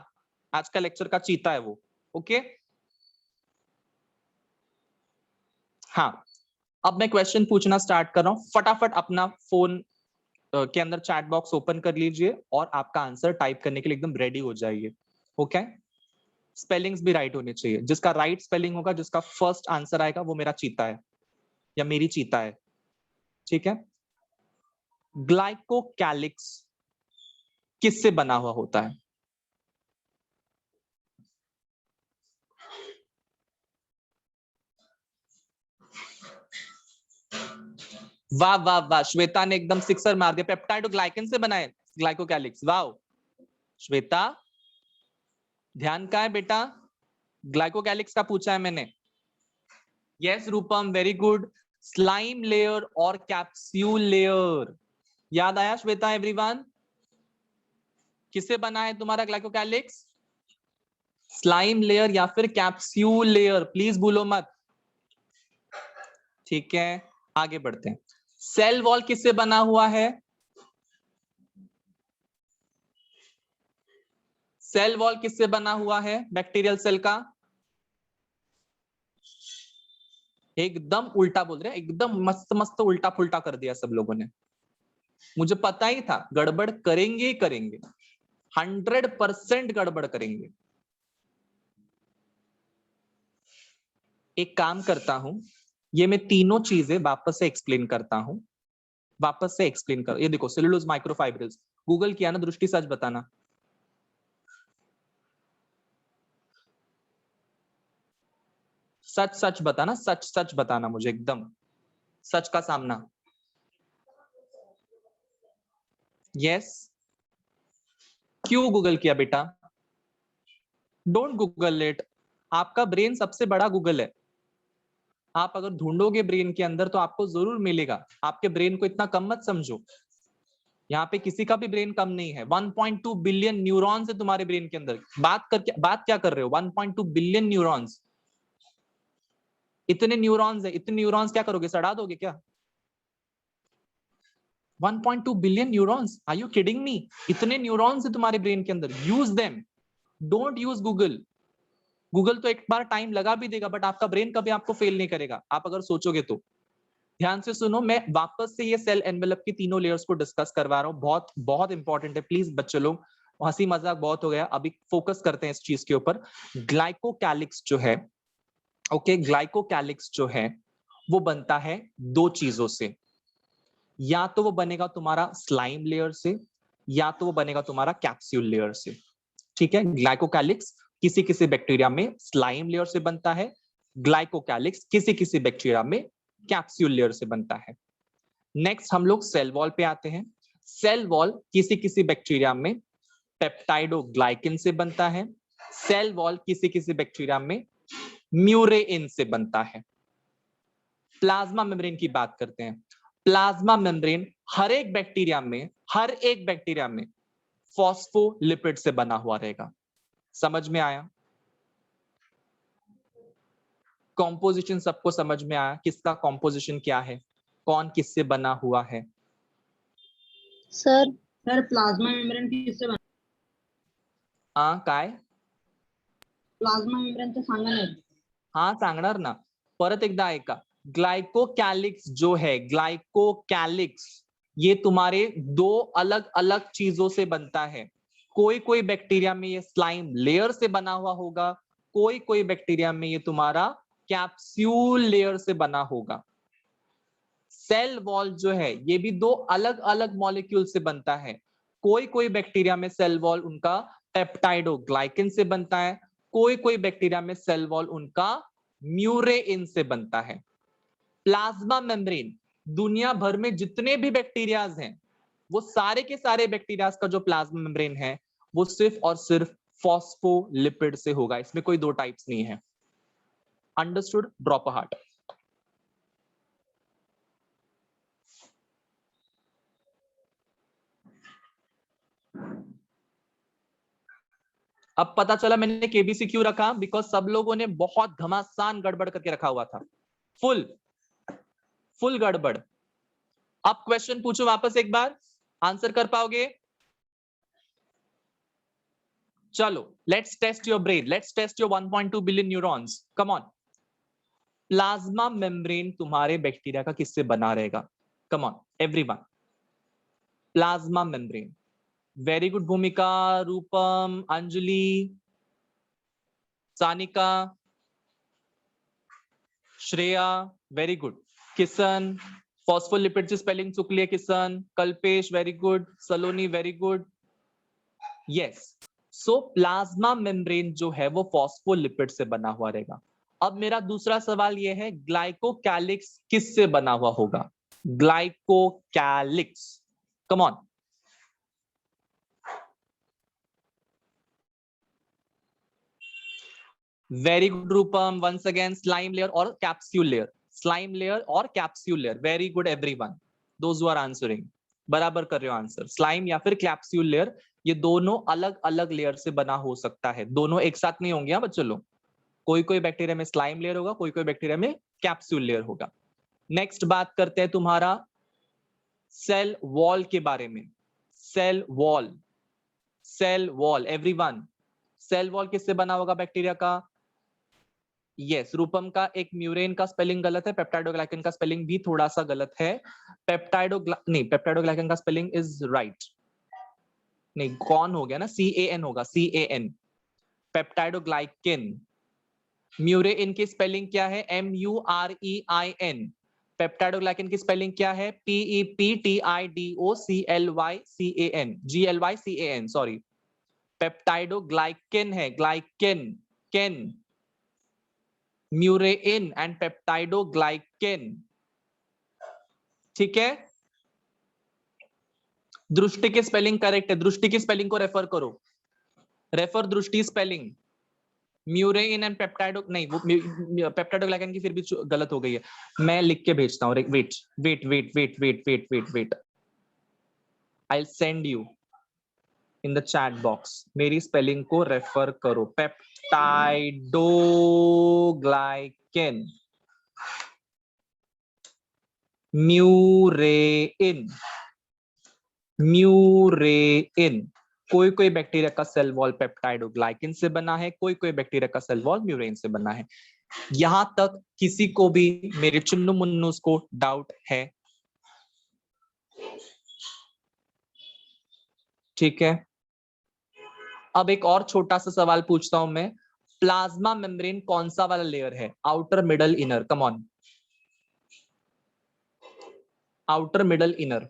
आज का लेक्चर का चीता है वो। ओके हाँ, अब मैं क्वेश्चन पूछना स्टार्ट कर रहा हूं। फटाफट अपना फोन के अंदर चैट बॉक्स ओपन कर लीजिए और आपका आंसर टाइप करने के लिए एकदम रेडी हो जाइए। ओके, स्पेलिंग्स भी राइट होने चाहिए। जिसका राइट स्पेलिंग होगा, जिसका फर्स्ट आंसर आएगा, वो मेरा चीता है या मेरी चीता है, ठीक है। ग्लाइकोकैलिक्स किससे बना हुआ होता है? वाह वाह वाह, श्वेता ने एकदम सिक्सर मार दिया। पेप्टाइडोग्लाइकन से बना है ग्लाइकोकैलिक्स। वाह श्वेता, ध्यान का है बेटा, ग्लाइकोकैलिक्स का पूछा है मैंने। यस रूपम, वेरी गुड। स्लाइम लेयर और कैप्सूल लेयर, याद आया श्वेता? एवरीवन, किससे बना है तुम्हारा ग्लाइकोकैलिक्स? स्लाइम लेयर या फिर कैप्सूल लेयर, प्लीज भूलो मत, ठीक है। आगे बढ़ते हैं। सेल वॉल किससे बना हुआ है? सेल वॉल किससे बना हुआ है बैक्टीरियल सेल का? एकदम उल्टा बोल रहे हैं, एकदम मस्त मस्त उल्टा फुल्टा कर दिया सब लोगों ने। मुझे पता ही था गड़बड़ करेंगे ही करेंगे, 100% गड़बड़ करेंगे। एक काम करता हूं, ये मैं तीनों चीजें वापस से एक्सप्लेन करता हूं, वापस से एक्सप्लेन कर। ये देखो सेलुलोज माइक्रोफाइब्रिल्स, गूगल किया ना दृष्टि? सच बताना, सच सच बताना, सच सच बताना मुझे, एकदम सच का सामना। यस, क्यों गूगल किया बेटा? डोंट गूगल इट, आपका ब्रेन सबसे बड़ा गूगल है। आप अगर ढूंढोगे ब्रेन के अंदर तो आपको जरूर मिलेगा। आपके ब्रेन को इतना कम मत समझो, यहाँ पे किसी का भी ब्रेन कम नहीं है। 1.2 बिलियन न्यूरॉन्स है तुम्हारे ब्रेन के अंदर। बात क्या कर रहे हो? 1.2 बिलियन न्यूरॉन्स, इतने न्यूरॉन्स है। इतने न्यूरॉन्स क्या करोगे, सड़ा दोगे क्या? 1.2 billion neurons, are you kidding me? इतने न्यूरॉन्स है तुम्हारे ब्रेन के अंदर, use them, don't use Google. Google तो एक बार टाइम लगा भी देगा बट आपका ब्रेन कभी आपको फेल नहीं करेगा, आप अगर सोचोगे तो। ध्यान से सुनो, मैं वापस से ये सेल एनवेलप की तीनों लेयर्स को डिस्कस करवा रहा हूँ, बहुत बहुत इंपॉर्टेंट है। प्लीज बच्चे लोग, हंसी मजाक बहुत हो गया, अभी फोकस करते हैं इस चीज के ऊपर। ग्लाइकोकैलिक्स जो है, ओके, ग्लाइकोकैलिक्स जो है वो बनता है दो चीजों से। या तो वो बनेगा तुम्हारा स्लाइम लेयर से, या तो वो बनेगा तुम्हारा कैप्सूल लेयर से, ठीक है। ग्लाइकोकैलिक्स किसी किसी बैक्टीरिया में स्लाइम लेयर से बनता है, ग्लाइकोकैलिक्स किसी किसी बैक्टीरिया में कैप्सूल लेयर से बनता है। नेक्स्ट हम लोग सेल वॉल पे आते हैं। सेल वॉल किसी किसी बैक्टीरिया में पेप्टाइडोग्लाइकिन से बनता है, सेल वॉल किसी किसी बैक्टीरिया में म्यूरेइन से बनता है। प्लाज्मा मेम्ब्रेन की बात करते हैं। प्लाज्मा मेम्ब्रेन हर एक बैक्टीरिया में फॉस्फोलिपिड से बना हुआ रहेगा। समझ में आया? कॉम्पोजिशन सबको समझ में आया? किसका कॉम्पोजिशन क्या है, कौन किससे बना हुआ है? सर प्लाज्मा मेम्ब्रेन किससे बना? काय प्लाझ्मा मेम्ब्रेन तर सांगा ना. हाँ सांगणार ना, परत एकदा ऐका. ग्लाइकोकैलिक्स जो है, ग्लाइकोकैलिक्स ये तुम्हारे दो अलग अलग चीजों से बनता है। कोई बैक्टीरिया में ये स्लाइम लेयर से बना हुआ होगा, कोई बैक्टीरिया में ये तुम्हारा कैप्सूल लेयर से बना होगा। सेल वॉल जो है ये भी दो अलग अलग मॉलिक्यूल से बनता है। कोई बैक्टीरिया में सेल वॉल उनका पेप्टाइडोग्लाइकन से बनता है, कोई बैक्टीरिया में सेल वॉल उनका म्यूरेइन से बनता है। प्लाज्मा मेम्ब्रेन दुनिया भर में जितने भी बैक्टीरियाज हैं वो सारे के सारे बैक्टीरियाज का जो प्लाज्मा मेम्ब्रेन है वो सिर्फ और सिर्फ फॉस्फोलिपिड से होगा, इसमें कोई दो टाइप्स नहीं है। अंडरस्टूड? Drop a heart. अब पता चला मैंने केबीसी क्यों रखा, बिकॉज सब लोगों ने बहुत घमासान गड़बड़ करके रखा हुआ था, फुल गड़बड़। अब क्वेश्चन पूछो वापस एक बार, आंसर कर पाओगे? चलो let's test your brain, let's test your 1.2 billion neurons, come on. Plasma membrane तुम्हारे बैक्टीरिया का किससे बना रहेगा? Come on everyone, plasma membrane. Very good Bhumika, Rupam, Anjali, Sanika, Shreya, very good. Kishan, phospholipid से स्पेलिंग चुकली है Kishan. Kalpesh, very good. Saloni, very good. Yes, so plasma membrane जो है वो फॉस्फोलिपिड से बना हुआ रहेगा। अब मेरा दूसरा सवाल यह है, ग्लाइकोकैलिक्स किससे बना हुआ होगा? Glycocalyx, come on. Very good Rupam, once again slime layer और कैप्सूल लेयर, स्लाइम लेयर और capsule layer. Very good everyone, those who are answering, बराबर कर रहे हो आंसर। स्लाइम या फिर कैप्सूल लेयर, ये दोनों अलग अलग लेयर से बना हो सकता है, दोनों एक साथ नहीं होंगे। बच्चों लोग, कोई बैक्टीरिया में स्लाइम लेयर होगा, कोई बैक्टीरिया में कैप्सूल लेयर होगा। नेक्स्ट बात करते हैं तुम्हारा सेल वॉल के बारे में। Cell wall, cell wall everyone, cell wall किससे बना होगा बैक्टीरिया का? यस, रूपम का एक म्यूरेन का स्पेलिंग गलत है, पेप्टाइडोग्लाइकन का स्पेलिंग भी थोड़ा सा गलत है। पेप्टाइडोग्लाइकन का स्पेलिंग इज राइट। नहीं, कौन हो गया ना, CAN होगा, CAN, पेप्टाइडोग्लाइकन। म्यूरेइन की स्पेलिंग क्या है? MUREIN। पेप्टाइडोग्लाइकन की स्पेलिंग क्या है? PEPTIDOCLYCAN, सॉरी, पेप्टाइडोग्लाइकन है, ग्लाइकन, केन, म्यूरेइन एंड पेप्टाइडोग्लाइकन। ठीक है, दृष्टि की स्पेलिंग करेक्ट है, दृष्टि की स्पेलिंग को रेफर करो, रेफर दृष्टि स्पेलिंग। म्यूरेइन एंड पेप्टाइडो, नहीं वो पेप्टाइडोग्लाइकन की फिर भी गलत हो गई है, मैं लिख के भेजता हूं। Wait, I send you in the chat box, मेरी स्पेलिंग को रेफर करो। Peptidoglycan, murein, murein. कोई बैक्टीरिया का सेल वॉल पेप्टाइडोग्लाइकन से बना है, कोई बैक्टीरिया का सेल वॉल म्यूरेइन से बना है। यहां तक किसी को भी मेरे चुन्नू मुन्नूस को डाउट है? ठीक है, अब एक और छोटा सा सवाल पूछता हूं मैं। प्लाज्मा मेम्ब्रेन कौन सा वाला लेयर है? Outer, middle, inner? Come on, outer, middle, inner.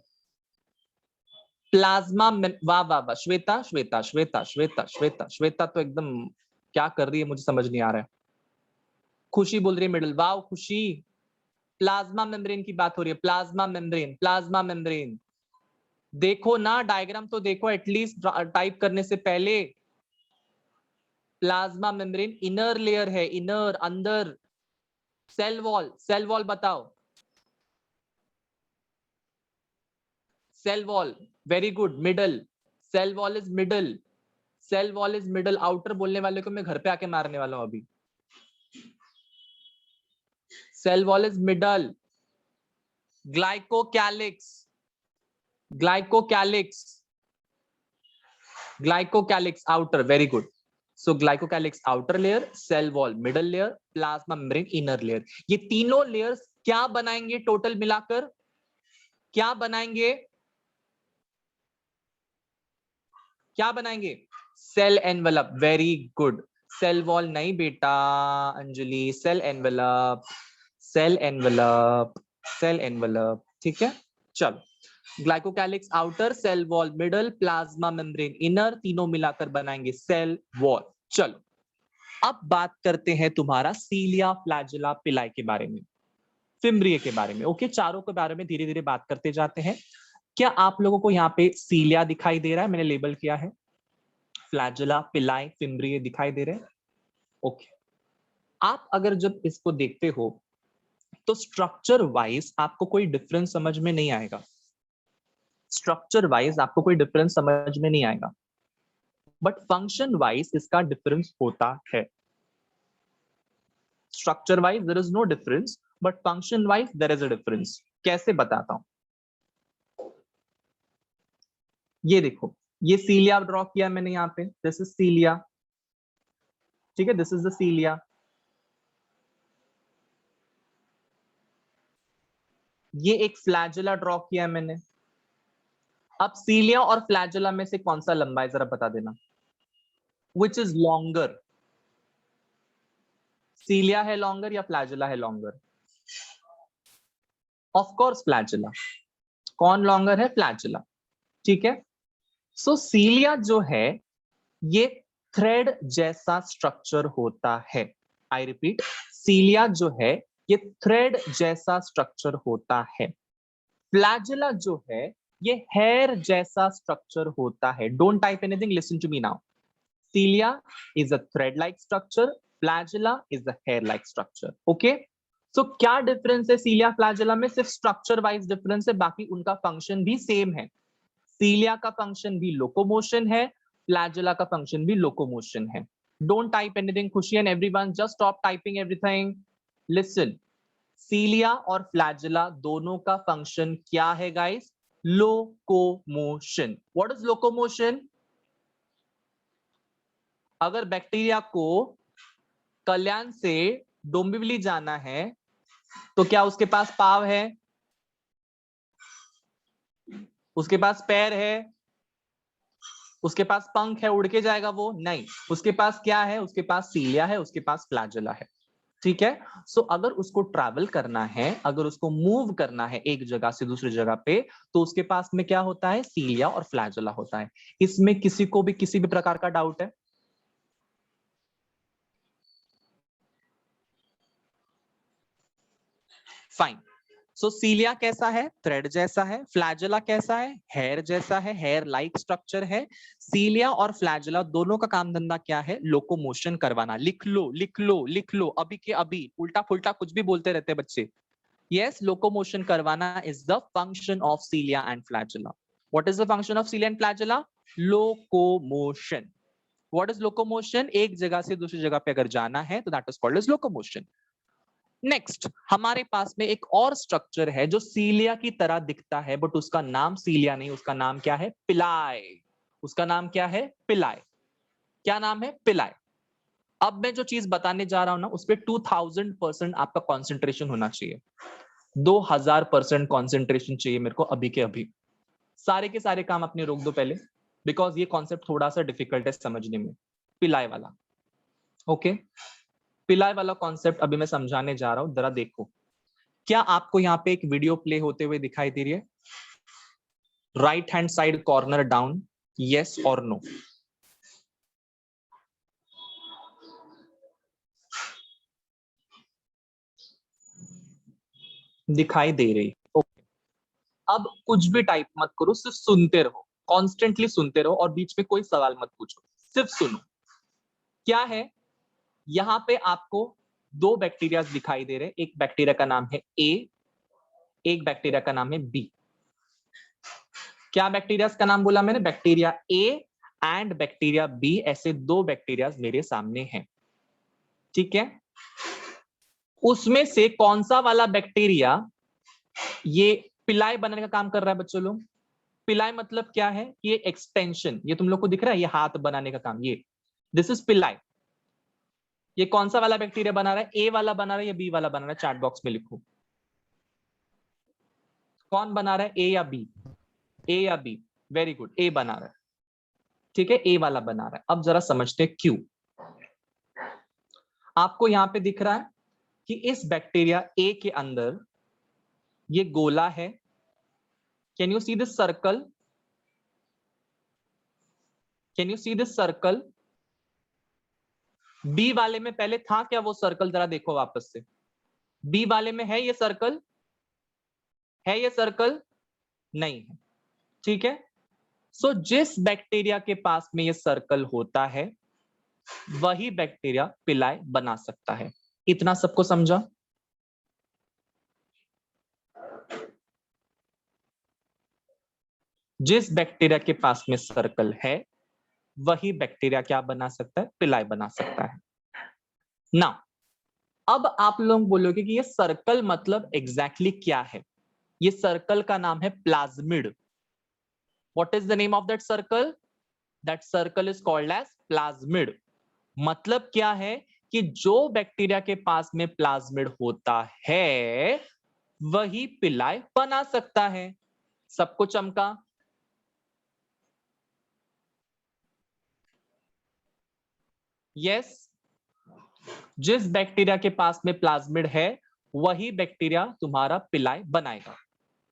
Plasma, वाह वाह वाह, श्वेता श्वेता श्वेता श्वेता श्वेता श्वेता तो एकदम क्या कर रही है मुझे समझ नहीं आ रहा है। खुशी बोल रही है मिडल, वाह खुशी। प्लाज्मा मेम्ब्रेन की बात हो रही है, प्लाज्मा मेम्ब्रेन, प्लाज्मा मेम्ब्रेन। देखो ना डायग्राम तो देखो एटलीस्ट टाइप करने से पहले। प्लाज्मा मेम्ब्रेन इनर लेयर है, इनर, अंदर। सेल वॉल, सेल वॉल बताओ। Cell wall, very good, middle, cell wall is middle, cell wall is middle, outer बोलने वाले को मैं घर पे आके मारने वाला हूं अभी। Cell wall is middle. Glycocalyx, glycocalyx, glycocalyx outer, very good. So glycocalyx outer layer, cell wall middle layer, plasma membrane inner layer. ये तीनों लेयर्स क्या बनाएंगे टोटल मिलाकर? क्या बनाएंगे? क्या बनाएंगे? Cell envelope, very good. Cell wall नहीं बेटा Anjali, cell envelope, cell envelope, cell envelope, ठीक है। चलो, glycocalyx outer, cell wall middle, plasma membrane inner, तीनों मिलाकर बनाएंगे सेल वॉल। चलो, अब बात करते हैं तुम्हारा सीलिया, फ्लैजेला, पिलाई के बारे में, फिम्ब्रिए के बारे में। ओके, चारों के बारे में धीरे धीरे बात करते जाते हैं। क्या आप लोगों को यहाँ पे सीलिया दिखाई दे रहा है? मैंने लेबल किया है। फ्लैजेला, पिलाई, फिम्ब्रिए दिखाई दे रहे हैं? ओके, आप अगर जब इसको देखते हो तो स्ट्रक्चर वाइज आपको कोई डिफरेंस समझ में नहीं आएगा। स्ट्रक्चर वाइज आपको कोई डिफरेंस समझ में नहीं आएगा, बट फंक्शन वाइज इसका डिफरेंस होता है। Structure wise there is no difference, but function wise there is a difference. कैसे बताता हूं, ये देखो, ये सीलिया ड्रॉ किया मैंने यहां पे, दिस इज सीलिया, ठीक है, दिस इज द सीलिया। ये एक फ्लैजेला ड्रॉ किया है मैंने। अब सीलिया और फ्लैजेला में से कौन सा लंबा है जरा बता देना, विच इज लॉन्गर? सीलिया है लॉन्गर या फ्लैजेला है लॉन्गर? Of course flagella. कौन लॉन्गर है? फ्लैजेला, ठीक है। सो सीलिया जो है ये थ्रेड जैसा स्ट्रक्चर होता है। आई रिपीट, सीलिया जो है ये थ्रेड जैसा स्ट्रक्चर होता है। फ्लैजेला जो है ये हेयर जैसा स्ट्रक्चर होता है। Don't type anything, listen to me now. Cilia is a thread-like structure. Flagella is a hair-like structure. Okay? So क्या डिफरेंस है सीलिया फ्लैजेला में? सिर्फ स्ट्रक्चर वाइज डिफरेंस है, बाकी उनका फंक्शन भी सेम है। सीलिया का फंक्शन भी लोकोमोशन है, फ्लैजेला का फंक्शन भी लोकोमोशन है। Don't type anything Khushi and everyone, just stop typing everything. Listen, cilia और फ्लैजेला दोनों का फंक्शन क्या है guys? Locomotion. What is locomotion? अगर बैक्टीरिया को कल्याण से डोंबिवली जाना है तो क्या उसके पास पाव है? उसके पास पैर है? उसके पास पंख है, उड़ के जाएगा वो? नहीं, उसके पास क्या है? उसके पास सीलिया है, उसके पास फ्लैजेला है, ठीक है। सो अगर उसको ट्रैवल करना है, अगर उसको मूव करना है एक जगह से दूसरी जगह पे, तो उसके पास में क्या होता है? सीलिया और फ्लैजेला होता है। इसमें किसी को भी किसी भी प्रकार का डाउट है? फाइन। सो सीलिया कैसा है? थ्रेड जैसा है। फ्लैजेला कैसा है? हेयर जैसा है, हेयर लाइक स्ट्रक्चर है। सीलिया और फ्लैजेला दोनों का काम धंधा क्या है? लोकोमोशन करवाना। लिख लो, लिख लो, लिख लो, अभी के अभी। उल्टा फुल्टा कुछ भी बोलते रहते बच्चे। यस, लोकोमोशन करवाना is the function of cilia and flagella. What is the function of cilia and flagella? Locomotion. What is locomotion? एक जगह से दूसरी जगह पे अगर जाना है तो that is called as locomotion. Next, हमारे पास में एक और स्ट्रक्चर है जो सीलिया की तरह दिखता है, बट उसका नाम सीलिया नहीं, उसका नाम क्या है? पिलाई। उसका नाम क्या है? पिलाई। क्या नाम है? पिलाई। अब मैं जो चीज बताने जा रहा हूं ना, उस पर 2000% आपका कॉन्सेंट्रेशन होना चाहिए। 2000% कॉन्सेंट्रेशन चाहिए मेरे को अभी के अभी। सारे के सारे काम अपने रोक दो पहले, बिकॉज ये कॉन्सेप्ट थोड़ा सा डिफिकल्ट है समझने में। पिलाई वाला, ओके, पिलाई वाला कॉन्सेप्ट अभी मैं समझाने जा रहा हूं, जरा देखो। क्या आपको यहाँ पे एक वीडियो प्ले होते हुए दिखाई दे रही है? Right hand side corner down, yes और नो? दिखाई दे रही? ओके, अब कुछ भी टाइप मत करो, सिर्फ सुनते रहो, कॉन्स्टेंटली सुनते रहो और बीच में कोई सवाल मत पूछो, सिर्फ सुनो। क्या है? यहां पे आपको दो बैक्टीरिया दिखाई दे रहे। एक बैक्टीरिया का नाम है ए, एक बैक्टीरिया का नाम है बी। क्या बैक्टीरिया का नाम बोला मैंने? Bacteria A and bacteria B, ऐसे दो बैक्टीरिया मेरे सामने हैं, ठीक है। उसमें से कौन सा वाला बैक्टीरिया ये पिलाई बनाने का काम कर रहा है बच्चों लोग? पिलाई मतलब क्या है? ये एक्सटेंशन, ये तुम लोग को दिख रहा है, ये हाथ बनाने का काम, ये दिस इज पिलाई। ये कौन सा वाला बैक्टीरिया बना रहा है? ए वाला बना रहा है या बी वाला बना रहा है? चैट बॉक्स में लिखो, कौन बना रहा है, ए या बी? ए या बी? वेरी गुड, ए बना रहा है, ठीक है, ए वाला बना रहा है। अब जरा समझते हैं क्यों। आपको यहां पे दिख रहा है कि इस बैक्टीरिया ए के अंदर ये गोला है। Can you see this circle? Can you see this circle? B वाले में पहले था क्या वो सर्कल? जरा देखो वापस से, बी वाले में है ये सर्कल? है ये सर्कल? नहीं है, ठीक है। सो जिस बैक्टीरिया के पास में ये सर्कल होता है वही बैक्टीरिया पिलाई बना सकता है। इतना सबको समझा? जिस बैक्टीरिया के पास में सर्कल है वही बैक्टीरिया क्या बना सकता है? पिलाई बना सकता है ना। अब आप लोग बोलोगे कि ये सर्कल मतलब एग्जैक्टली क्या है? ये सर्कल का नाम है plasmid. What is the name of that circle? That circle is called as plasmid. मतलब क्या है कि जो बैक्टीरिया के पास में प्लाज्मिड होता है वही पिलाई बना सकता है। सबको चमका? यस, जिस बैक्टीरिया के पास में प्लाज्मिड है वही बैक्टीरिया तुम्हारा पिलाई बनाएगा।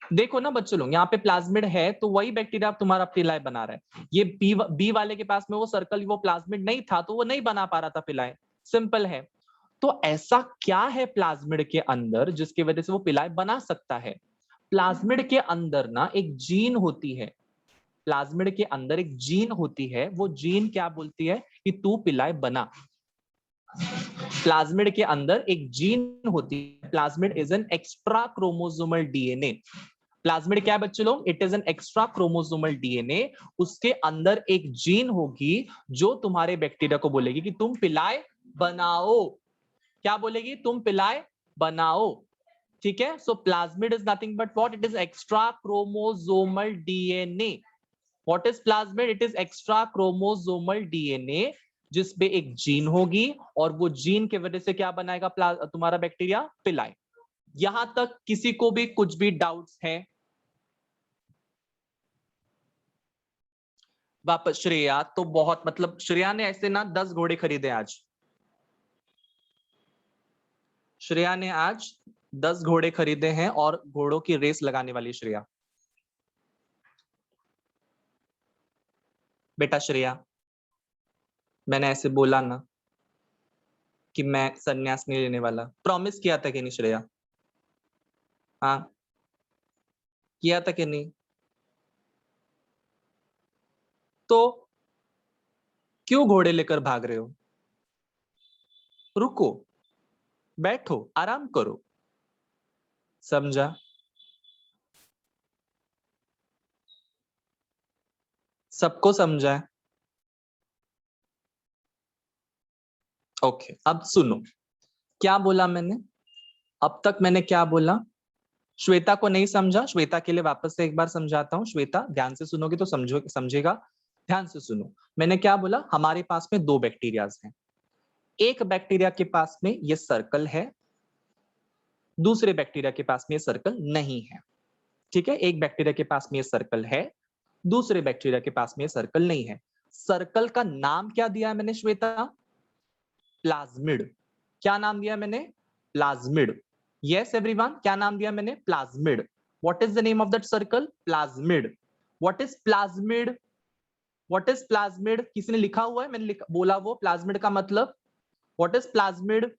देखो ना बच्चों लोग, यहाँ पे प्लाज्मिड है तो वही बैक्टीरिया तुम्हारा पिलाई बना रहा है। ये बी वाले के पास में वो सर्कल, वो प्लाज्मिड नहीं था तो वो नहीं बना पा रहा था पिलाई। सिंपल है। तो ऐसा क्या है प्लाज्मिड के अंदर जिसकी वजह से वो पिलाई बना सकता है? प्लाज्मिड के अंदर ना एक जीन होती है। प्लाज्मिड के अंदर एक जीन होती है, वो जीन क्या बोलती है कि तू पिलाई बना। प्लाज्मिड के अंदर एक जीन होती है। Plasmid is an extra chromosomal DNA. Plasmid क्या है बच्चों लोग? It is an extra chromosomal DNA. उसके अंदर एक जीन होगी जो तुम्हारे बैक्टीरिया को बोलेगी कि तुम पिलाई बनाओ। क्या बोलेगी? तुम पिलाई बनाओ, ठीक है। So plasmid is nothing but what? It is extra chromosomal DNA. What is plasmid? It is extra chromosomal DNA जिसपे एक जीन होगी और वो जीन की वजह से क्या बनाएगा तुम्हारा बैक्टीरिया? पिलाई। यहां तक किसी को भी कुछ भी डाउट्स है? वापस श्रेया तो बहुत, मतलब श्रेया ने ऐसे ना 10 घोड़े खरीदे आज। श्रेया ने आज 10 घोड़े खरीदे हैं और घोड़ों की रेस लगाने वाली श्रेया। बेटा श्रेया, मैंने ऐसे बोला ना कि मैं संन्यास नहीं लेने वाला, प्रॉमिस किया था कि नहीं श्रेया? हाँ किया था कि नहीं? तो क्यों घोड़े लेकर भाग रहे हो? रुको, बैठो, आराम करो। समझा? सबको समझा है? ओके, अब सुनो क्या बोला मैंने। अब तक मैंने क्या बोला? श्वेता को नहीं समझा? श्वेता के लिए वापस से एक बार समझाता हूं। श्वेता ध्यान से सुनोगी तो समझेगा। ध्यान से सुनो, मैंने क्या बोला? हमारे पास में दो बैक्टीरियाज हैं। एक बैक्टीरिया के पास में ये सर्कल है, दूसरे बैक्टीरिया के पास में ये सर्कल नहीं है, ठीक है। एक बैक्टीरिया के पास में ये सर्कल है, दूसरे बैक्टीरिया के पास में ये सर्कल नहीं है। सर्कल का नाम क्या दिया है मैंने श्वेता? प्लाज्मिड। क्या नाम दिया मैंने? प्लाज्मिड। यस एवरीवन, क्या नाम दिया मैंने? Plasmid. What is the name of that circle? Plasmid. What is plasmid? What is plasmid? किसी ने लिखा हुआ है? मैंने बोला वो प्लाज्मिड का मतलब। What is plasmid?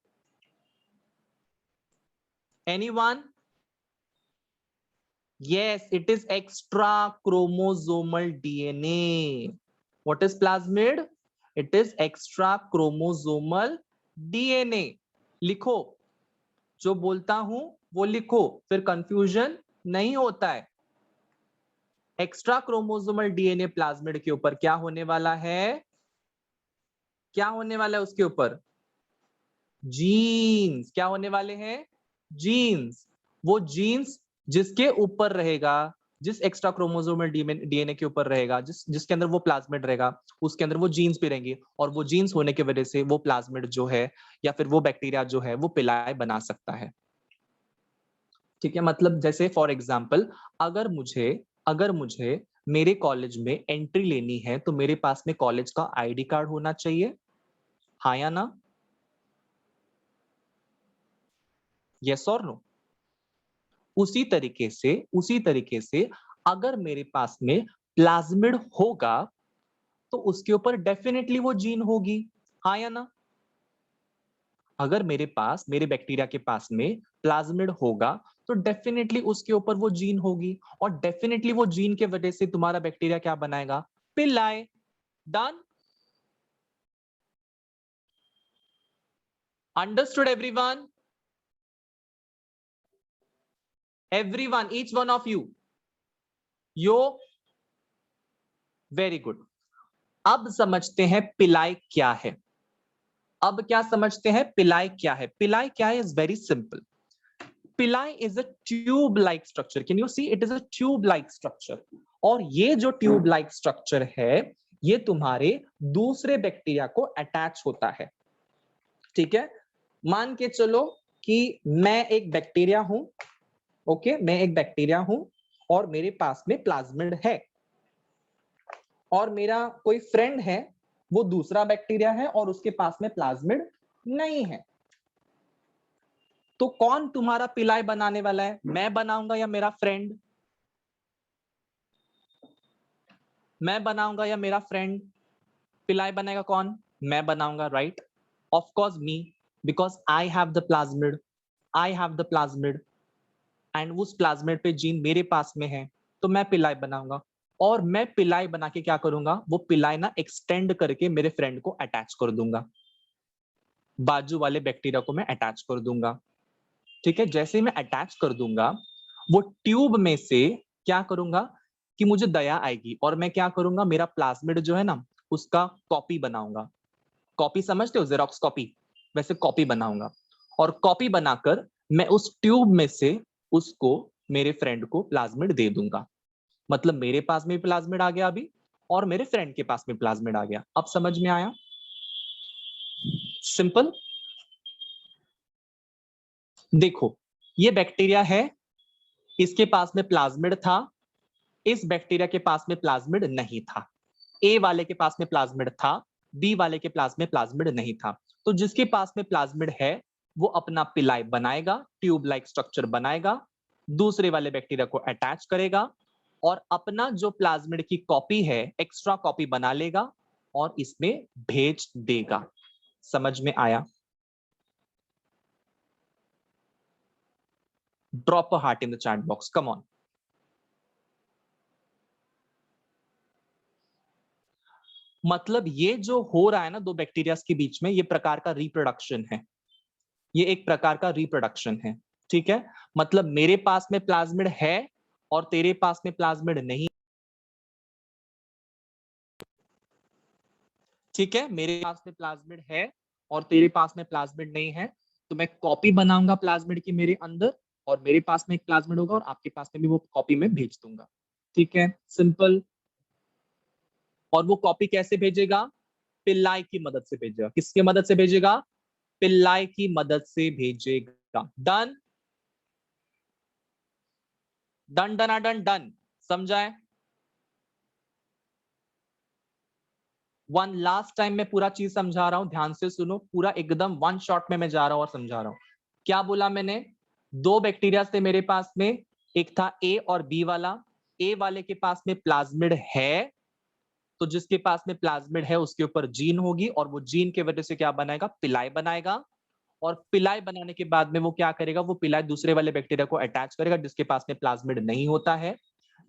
Anyone? Yes, it is extra chromosomal DNA. What is plasmid? It is extra chromosomal DNA. लिखो, जो बोलता हूं वो लिखो, फिर कंफ्यूजन नहीं होता है। एक्स्ट्रा क्रोमोसोमल डीएनए प्लाज्मिड के ऊपर क्या होने वाला है? क्या होने वाला है उसके ऊपर? जीन्स। क्या होने वाले हैं? जीन्स। वो जीन्स जिसके ऊपर रहेगा, जिस एक्स्ट्रा क्रोमोसोमल डीएनए के ऊपर रहेगा, जिसके अंदर वो प्लाज्मिड रहेगा, उसके अंदर वो जीन्स भी रहेंगी, और वो जीन्स होने की वजह से वो प्लाज्मिड जो है या फिर वो बैक्टीरिया जो है वो पिलाई बना सकता है। ठीक है, मतलब जैसे फॉर एग्जाम्पल अगर मुझे मेरे कॉलेज में एंट्री लेनी है तो मेरे पास में कॉलेज का आईडी कार्ड होना चाहिए, हाँ या ना? यस और नो? उसी तरीके से अगर मेरे पास में प्लाज्मिड होगा तो उसके ऊपर डेफिनेटली वो जीन होगी, हाँ या ना? अगर मेरे बैक्टीरिया के पास में प्लाज्मिड होगा तो डेफिनेटली उसके ऊपर वो जीन होगी, और डेफिनेटली वो जीन के वजह से तुम्हारा बैक्टीरिया क्या बनाएगा? Pili. Done? Understood everyone? Everyone, each one of you very good. अब समझते हैं पिलाई क्या है। अब क्या समझते हैं पिलाई क्या है? पिलाई क्या है is very simple. Pili is a tube like structure. Can you see? It is a tube like structure. और ये जो ट्यूब लाइक स्ट्रक्चर है ये तुम्हारे दूसरे बैक्टीरिया को अटैच होता है। ठीक है, मान के चलो कि मैं एक बैक्टीरिया हूं, ओके, मैं एक बैक्टीरिया हूं और मेरे पास में प्लाज्मिड है, और मेरा कोई फ्रेंड है वो दूसरा बैक्टीरिया है और उसके पास में प्लाज्मिड नहीं है। तो कौन तुम्हारा पिलाई बनाने वाला है? मैं बनाऊंगा या मेरा फ्रेंड? मैं बनाऊंगा या मेरा फ्रेंड? पिलाई बनाएगा कौन? मैं बनाऊंगा, right? Of course me, because I have the plasmid, I have the plasmid, and उस प्लाज्मिड पे जीन मेरे पास में है, तो मैं पिलाई बनाऊंगा। और मैं पिलाई बना के क्या करूंगा? वो पिलाई ना एक्सटेंड करके मेरे फ्रेंड को अटैच कर दूंगा, बाजू वाले बैक्टीरिया को मैं अटैच कर दूंगा। ठीक है, जैसे ही मैं अटैच कर दूंगा वो ट्यूब में से क्या करूंगा कि मुझे दया आएगी और मैं क्या करूंगा, मेरा प्लाज्मिड जो है ना उसका कॉपी बनाऊंगा। कॉपी समझते हो? जेरोक्स कॉपी, वैसे कॉपी बनाऊंगा, और कॉपी बनाकर मैं उस ट्यूब में से उसको मेरे फ्रेंड को प्लाज्मिड दे दूंगा। मतलब मेरे पास में प्लाज्मिड आ गया अभी, और मेरे फ्रेंड के पास में प्लाज्मिड आ गया। अब समझ में आया? सिंपल। देखो, ये बैक्टीरिया है, इसके पास में प्लाज्मिड था, इस बैक्टीरिया के पास में प्लाज्मिड नहीं था। ए वाले के पास में प्लाज्मिड था, बी वाले के पास में प्लाज्मिड नहीं था। तो जिसके पास में प्लाज्मिड है वो अपना पिलाई बनाएगा, ट्यूब लाइक स्ट्रक्चर बनाएगा, दूसरे वाले बैक्टीरिया को अटैच करेगा, और अपना जो प्लाज्मिड की कॉपी है एक्स्ट्रा कॉपी बना लेगा और इसमें भेज देगा। समझ में आया? Drop a heart in the chat box, come on. मतलब ये जो हो रहा है ना दो बैक्टीरिया के बीच में, ये प्रकार का रिप्रोडक्शन है, ये एक प्रकार का रिप्रोडक्शन है। ठीक है, मतलब मेरे पास में प्लाज्मिड है और तेरे पास में प्लाज्मिड नहीं। ठीक है, मेरे पास में प्लाज्मिड है और तेरे पास में प्लाज्मिड नहीं है, तो मैं कॉपी बनाऊंगा प्लाज्मिड की मेरे अंदर, और मेरे पास में एक प्लाज्मिड होगा और आपके पास में भी वो कॉपी में भेज दूंगा। ठीक है, सिंपल। और वो कॉपी कैसे भेजेगा? पिल्लाई की मदद से भेजेगा। किसकी मदद से भेजेगा? पिल्लाई की मदद से भेजेगा। Done done done done done, समझाए? वन लास्ट टाइम मैं पूरा चीज समझा रहा हूं, ध्यान से सुनो, पूरा एकदम वन शॉट में मैं जा रहा हूं और समझा रहा हूं। क्या बोला मैंने? दो बैक्टीरिया थे मेरे पास में, एक था ए और बी वाला। ए वाले के पास में प्लाज्मिड है, तो जिसके पास में प्लाज्मिड है उसके ऊपर जीन होगी, और वो जीन के वजह से क्या बनाएगा? पिलाई बनाएगा। और पिलाई बनाने के बाद में वो क्या करेगा? वो पिलाई दूसरे वाले बैक्टीरिया को अटैच करेगा जिसके पास में प्लाज्मिड नहीं होता है।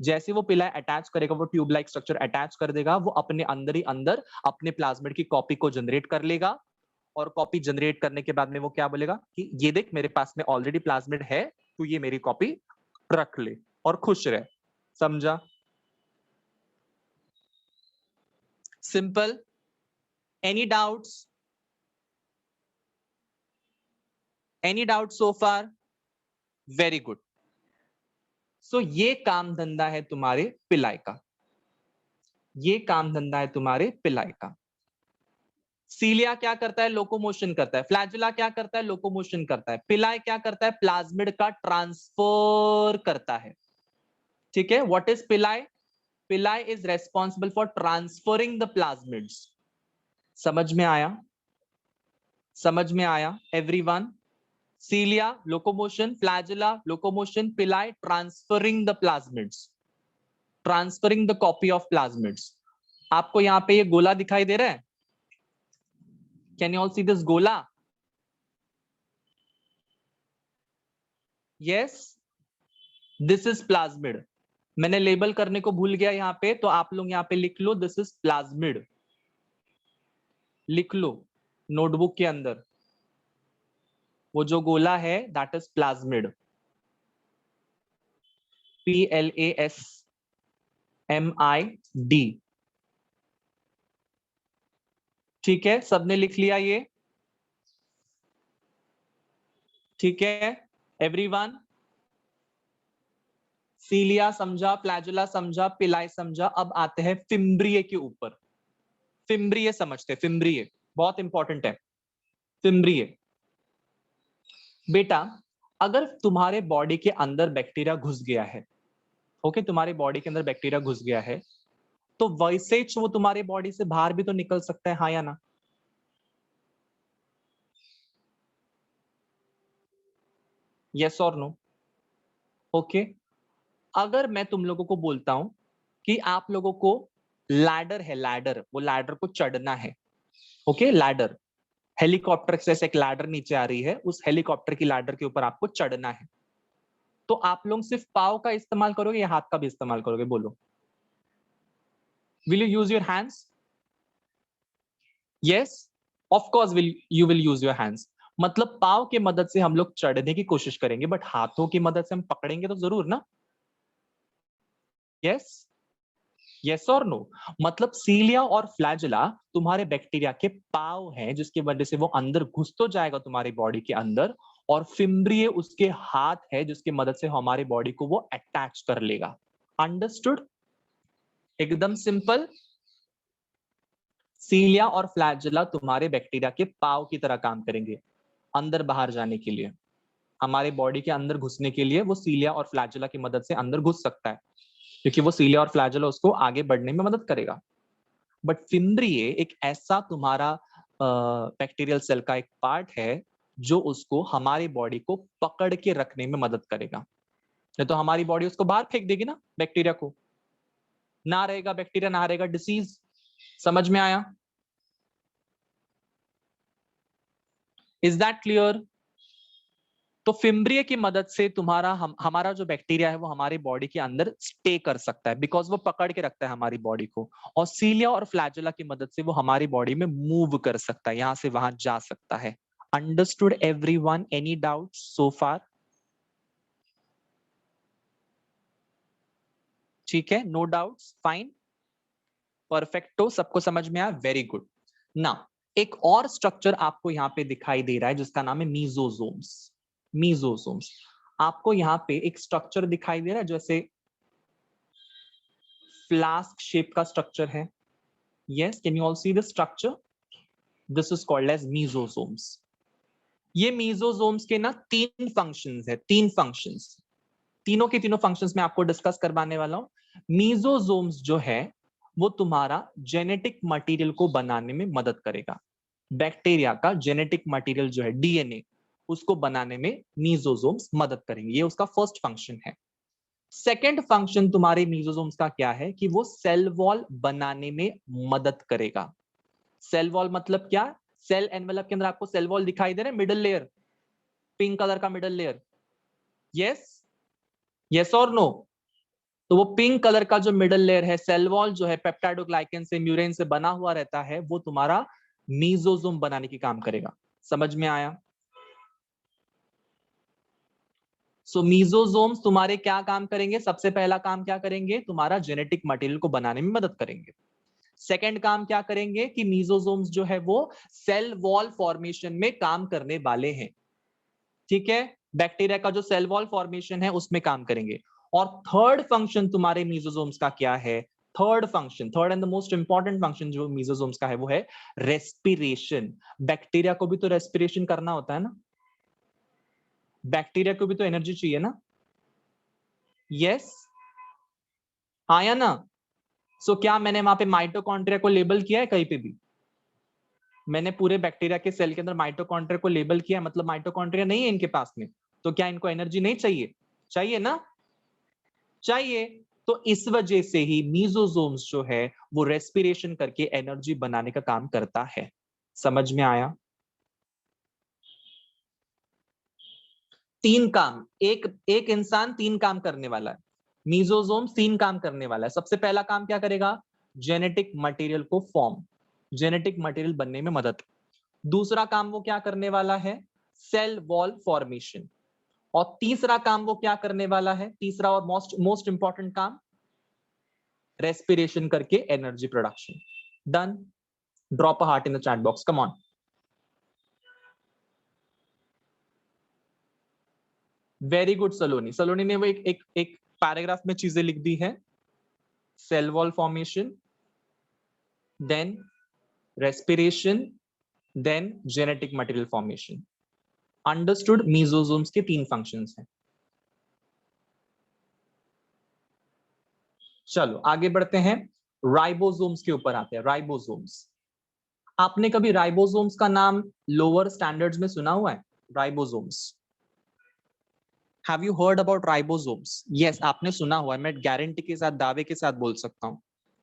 जैसे वो पिलाई अटैच करेगा, वो ट्यूब लाइक स्ट्रक्चर अटैच कर देगा, वो अपने अंदर ही अंदर अपने प्लाज्मिड की कॉपी को जनरेट कर लेगा। और कॉपी जनरेट करने के बाद में वो क्या बोलेगा कि ये देख मेरे पास में ऑलरेडी प्लाज्मिड है, तो ये मेरी कॉपी रख ले और खुश रहे। समझा? सिंपल। Any doubts? Any doubt so far? Very good. So ये काम धंधा है तुम्हारे पिलाई का, ये काम धंधा है तुम्हारे पिलाई का। सीलिया क्या करता है? लोकोमोशन करता है। फ्लैजुला क्या करता है? लोकोमोशन करता है। पिलाई क्या करता है? प्लाज्मिड का ट्रांसफर करता है। ठीक है, what is pili? Pili is responsible for transferring the plasmids. समझ में आया? समझ में आया everyone? Cilia locomotion, flagella locomotion, pili transferring the plasmids, transferring the copy of plasmids. आपको यहां पे ये गोला दिखाई दे रहा है? Can you all see this गोला? Yes, this is plasmid. मैंने लेबल करने को भूल गया यहां पे, तो आप लोग यहां पे लिख लो, दिस इज प्लाज्मिड। लिख लो नोटबुक के अंदर, वो जो गोला है दैट इज प्लाज्मिड। PLASMID। ठीक है, सबने लिख लिया ये? ठीक है एवरीवन? सीलिया समझा, फ्लैजुला समझा, पिलाई समझा। अब आते हैं फिम्ब्रिये के ऊपर। फिम्ब्रिये समझते हैं, फिम्ब्रिये बहुत इंपॉर्टेंट है। फिम्ब्रिये बेटा, अगर तुम्हारे बॉडी के अंदर बैक्टीरिया घुस गया है, ओके, तुम्हारे बॉडी के अंदर बैक्टीरिया घुस गया है, तो वैसे ही वो तुम्हारे बॉडी से बाहर भी तो निकल सकता है, हाँ या ना? यस और नो? ओके। अगर मैं तुम लोगों को बोलता हूं कि आप लोगों को लैडर है, लैडर, वो लैडर को चढ़ना है, ओके, लैडर, हेलीकॉप्टर से एक लैडर नीचे आ रही है, उस हेलीकॉप्टर की लैडर के ऊपर आपको चढ़ना है, तो आप लोग सिर्फ पाव का इस्तेमाल करोगे या हाथ का भी इस्तेमाल करोगे? बोलो। Will you use your hands? Yes, of course you will use your hands. मतलब पाव की मदद से हम लोग चढ़ने की कोशिश करेंगे, बट हाथों की मदद से हम पकड़ेंगे तो जरूर ना? यस, यस और नो? मतलब सीलिया और फ्लैजुला तुम्हारे बैक्टीरिया के पाव हैं, जिसकी वजह से वो अंदर घुस तो जाएगा तुम्हारी बॉडी के अंदर, और फिम्ब्रिये उसके हाथ है, जिसकी मदद से हमारी बॉडी को वो अटैच कर लेगा। अंडरस्टूड? एकदम सिंपल। सीलिया और फ्लैजुला तुम्हारे बैक्टीरिया के पाव की तरह काम करेंगे अंदर बाहर जाने के लिए। हमारे बॉडी के अंदर घुसने के लिए वो सीलिया और फ्लैजुला की मदद से अंदर घुस सकता है, क्योंकि वो सीलिया और फ्लैजुला उसको आगे बढ़ने में मदद करेगा। बट फिम्ब्रिये एक ऐसा तुम्हारा बैक्टीरियल सेल का एक पार्ट है जो उसको, हमारी बॉडी को पकड़ के रखने में मदद करेगा। नहीं तो हमारी बॉडी उसको बाहर फेंक देगी ना, बैक्टीरिया को। ना रहेगा बैक्टीरिया, ना रहेगा डिसीज। समझ में आया? Is that clear? तो फिम्ब्रिये की मदद से हमारा जो बैक्टीरिया है वो हमारी बॉडी के अंदर स्टे कर सकता है, बिकॉज वो पकड़ के रखता है हमारी बॉडी को। और सीलिया और फ्लैजुला की मदद से वो हमारी बॉडी में मूव कर सकता है, यहां से वहां जा सकता है। Understood everyone? Any doubt so far? ठीक है, नो डाउट्स, फाइन, परफेक्टो, सबको समझ में आया? Very good. ना, एक और स्ट्रक्चर आपको यहां पे दिखाई दे रहा है जिसका नाम है मीजोजोम्स। मीजोजोम्स, आपको यहां पे एक स्ट्रक्चर दिखाई दे रहा है जैसे फ्लास्क शेप का स्ट्रक्चर है। Yes, can you all see this structure? This is called as mesosomes. ये मीजोजोम्स के ना तीन फंक्शंस है, तीन फंक्शंस, तीनों के तीनों फंक्शंस में आपको डिस्कस करवाने वाला हूं। मीजोजोम्स जो है वो तुम्हारा जेनेटिक मटेरियल को बनाने में मदद करेगा। बैक्टीरिया का जेनेटिक मटेरियल जो है, डीएनए, उसको बनाने में मीजोजोम्स मदद करेंगे, ये उसका फर्स्ट फंक्शन है। सेकेंड फंक्शन तुम्हारे मीजोजोम्स का क्या है कि वो सेल वॉल बनाने में मदद करेगा। सेल वॉल मतलब क्या? सेल एनवेलप के अंदर आपको सेल वॉल दिखाई दे रहा है, मिडल लेयर, पिंक कलर का मिडल लेयर। यस, यस और नो? तो वो पिंक कलर का जो मिडल लेयर है, सेल वॉल जो है, पेप्टाइडोग्लाइकन से, म्यूरेन से बना हुआ रहता है, वो तुम्हारा मीजोजोम बनाने की काम करेगा। समझ में आया? सो मीजोजोम्स तुम्हारे क्या काम करेंगे? सबसे पहला काम क्या करेंगे? तुम्हारा जेनेटिक मटेरियल को बनाने में मदद करेंगे। सेकंड काम क्या करेंगे कि मीजोसोम्स जो है वो सेल वॉल फॉर्मेशन में काम करने वाले हैं, ठीक है, बैक्टीरिया का जो सेल वॉल फॉर्मेशन है उसमें काम करेंगे। और थर्ड फंक्शन तुम्हारे मीजोसोम्स का क्या है? Third function, third and the most important function जो मीजोसोम्स का है वो है रेस्पिरेशन। बैक्टीरिया को भी तो रेस्पिरेशन करना होता है ना, बैक्टीरिया को भी तो एनर्जी चाहिए ना, यस आया ना? सो क्या मैंने वहां पे माइटोकॉन्ड्रिया को लेबल किया है कहीं पे भी? मैंने पूरे बैक्टीरिया के सेल के अंदर माइटोकॉन्ड्रिया को लेबल किया है, मतलब माइटोकॉन्ड्रिया नहीं है इनके पास में, तो क्या इनको एनर्जी नहीं चाहिए? चाहिए ना, चाहिए। तो इस वजह से ही मीजोसोम्स जो है वो रेस्पिरेशन करके एनर्जी बनाने का काम करता है। समझ में आया? तीन काम, एक इंसान तीन काम करने वाला है, मीजोसोम तीन काम करने वाला है। सबसे पहला काम क्या करेगा? जेनेटिक मटेरियल को फॉर्म, जेनेटिक मटेरियल बनने में मदद। दूसरा काम वो क्या करने वाला है? Cell wall formation. और तीसरा काम वो क्या करने वाला है? तीसरा और मोस्ट इंपॉर्टेंट काम, रेस्पिरेशन करके energy production. Done. Drop a heart in the chat box, come on. Very good Saloni. Saloni ने वो एक पैराग्राफ में चीजें लिख दी है, cell wall formation, then respiration, then genetic material formation. Understood? Mesosomes के तीन फंक्शंस हैं। चलो आगे बढ़ते हैं, राइबोसोम्स के ऊपर आते हैं। राइबोसोम्स, आपने कभी राइबोसोम्स का नाम लोअर स्टैंडर्ड्स में सुना हुआ है? Ribosomes, have you heard about ribosomes? Yes, आपने सुना हुआ है, मैं गारंटी के साथ, दावे के साथ बोल सकता हूं,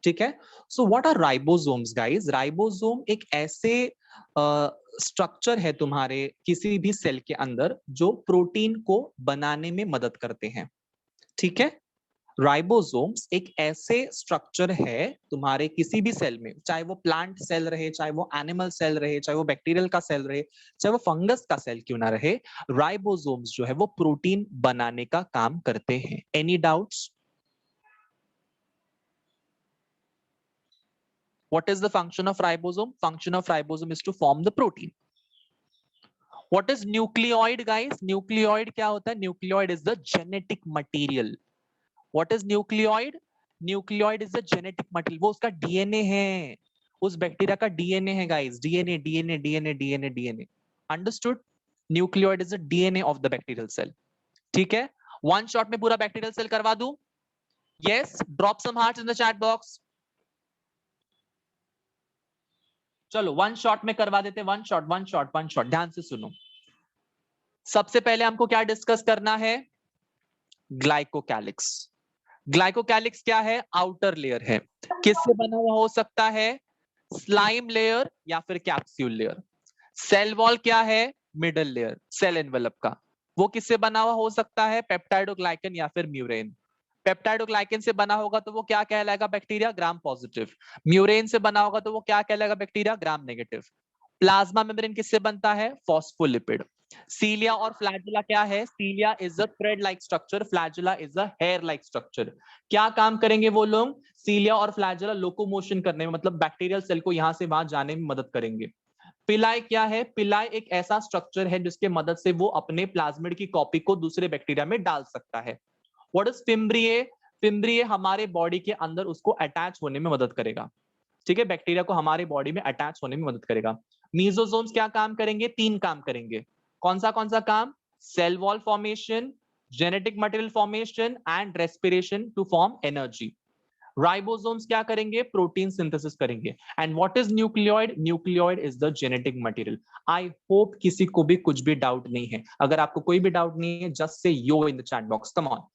ठीक है। So what are ribosomes guys? Ribosome एक ऐसे स्ट्रक्चर है तुम्हारे किसी भी सेल के अंदर जो प्रोटीन को बनाने में मदद करते हैं, ठीक है। राइबोसोम्स एक ऐसे स्ट्रक्चर है तुम्हारे किसी भी सेल में, चाहे वो प्लांट सेल रहे, चाहे वो एनिमल सेल रहे, चाहे वो बैक्टीरियल का सेल रहे, चाहे वो फंगस का सेल क्यों ना रहे, राइबोसोम्स जो है वो प्रोटीन बनाने का काम करते हैं। Any doubts? What is the function of ribosome? Function of ribosome is to form the protein. What is nucleoid guys? Nucleoid क्या होता है? Nucleoid is the genetic material. What is nucleoid? Nucleoid is the genetic material. वो उसका DNA है, उस bacteria का DNA है guys, DNA DNA DNA DNA DNA. Understood? Nucleoid is the DNA of the bacterial cell, ठीक है। One shot में पूरा बैक्टीरियल सेल करवा दूं? Yes, drop some hearts in the chat box. चलो वन शॉट में करवा देते, one shot one shot one shot. ध्यान से सुनो, सबसे पहले हमको क्या डिस्कस करना है? ग्लाइकोकैलिक्स। ग्लाइकोकैलिक्स क्या है? आउटर लेयर है। किससे बना हुआ हो सकता है? स्लाइम लेयर या फिर कैप्सूल लेयर। सेल वॉल क्या है? मिडल लेयर, सेल एनवेलप का। वो किससे बना हुआ हो सकता है? पेप्टाइडोग्लाइकन या फिर म्यूरेन। पेप्टाइडोग्लाइकन से बना होगा तो वो क्या कहलाएगा? Bacteria gram positive. म्यूरेन से बना होगा तो वो क्या कहलाएगा? Bacteria gram negative. Plasma membrane किससे बनता है? फॉस्फोलिपिड। सीलिया और फ्लैजुला क्या है? Cilia is a thread like structure, flagella is a hair like structure. क्या काम करेंगे वो लोग? सीलिया और फ्लैजुला लोकोमोशन करने में, मतलब बैक्टीरियल सेल को यहां से वहां जाने में मदद करेंगे। पिलाई क्या है? पिलाई एक ऐसा स्ट्रक्चर है जिसके मदद से वो अपने प्लाज्मिड की कॉपी को दूसरे बैक्टीरिया में डाल सकता है। What is fimbriae? फिम्ब्रिए हमारे बॉडी के अंदर उसको अटैच होने में मदद करेगा, ठीक है, बैक्टीरिया को हमारे बॉडी में अटैच होने में मदद करेगा। मीजोसोम्स क्या काम करेंगे? तीन काम करेंगे। कौन सा काम? Cell wall formation, genetic material formation and respiration to form energy. Ribosomes क्या करेंगे? प्रोटीन सिंथेसिस करेंगे। And what is nucleoid? Nucleoid is the genetic material. I hope किसी को भी कुछ भी डाउट नहीं है। अगर आपको कोई भी डाउट नहीं है, just say yo in the chat box, come on.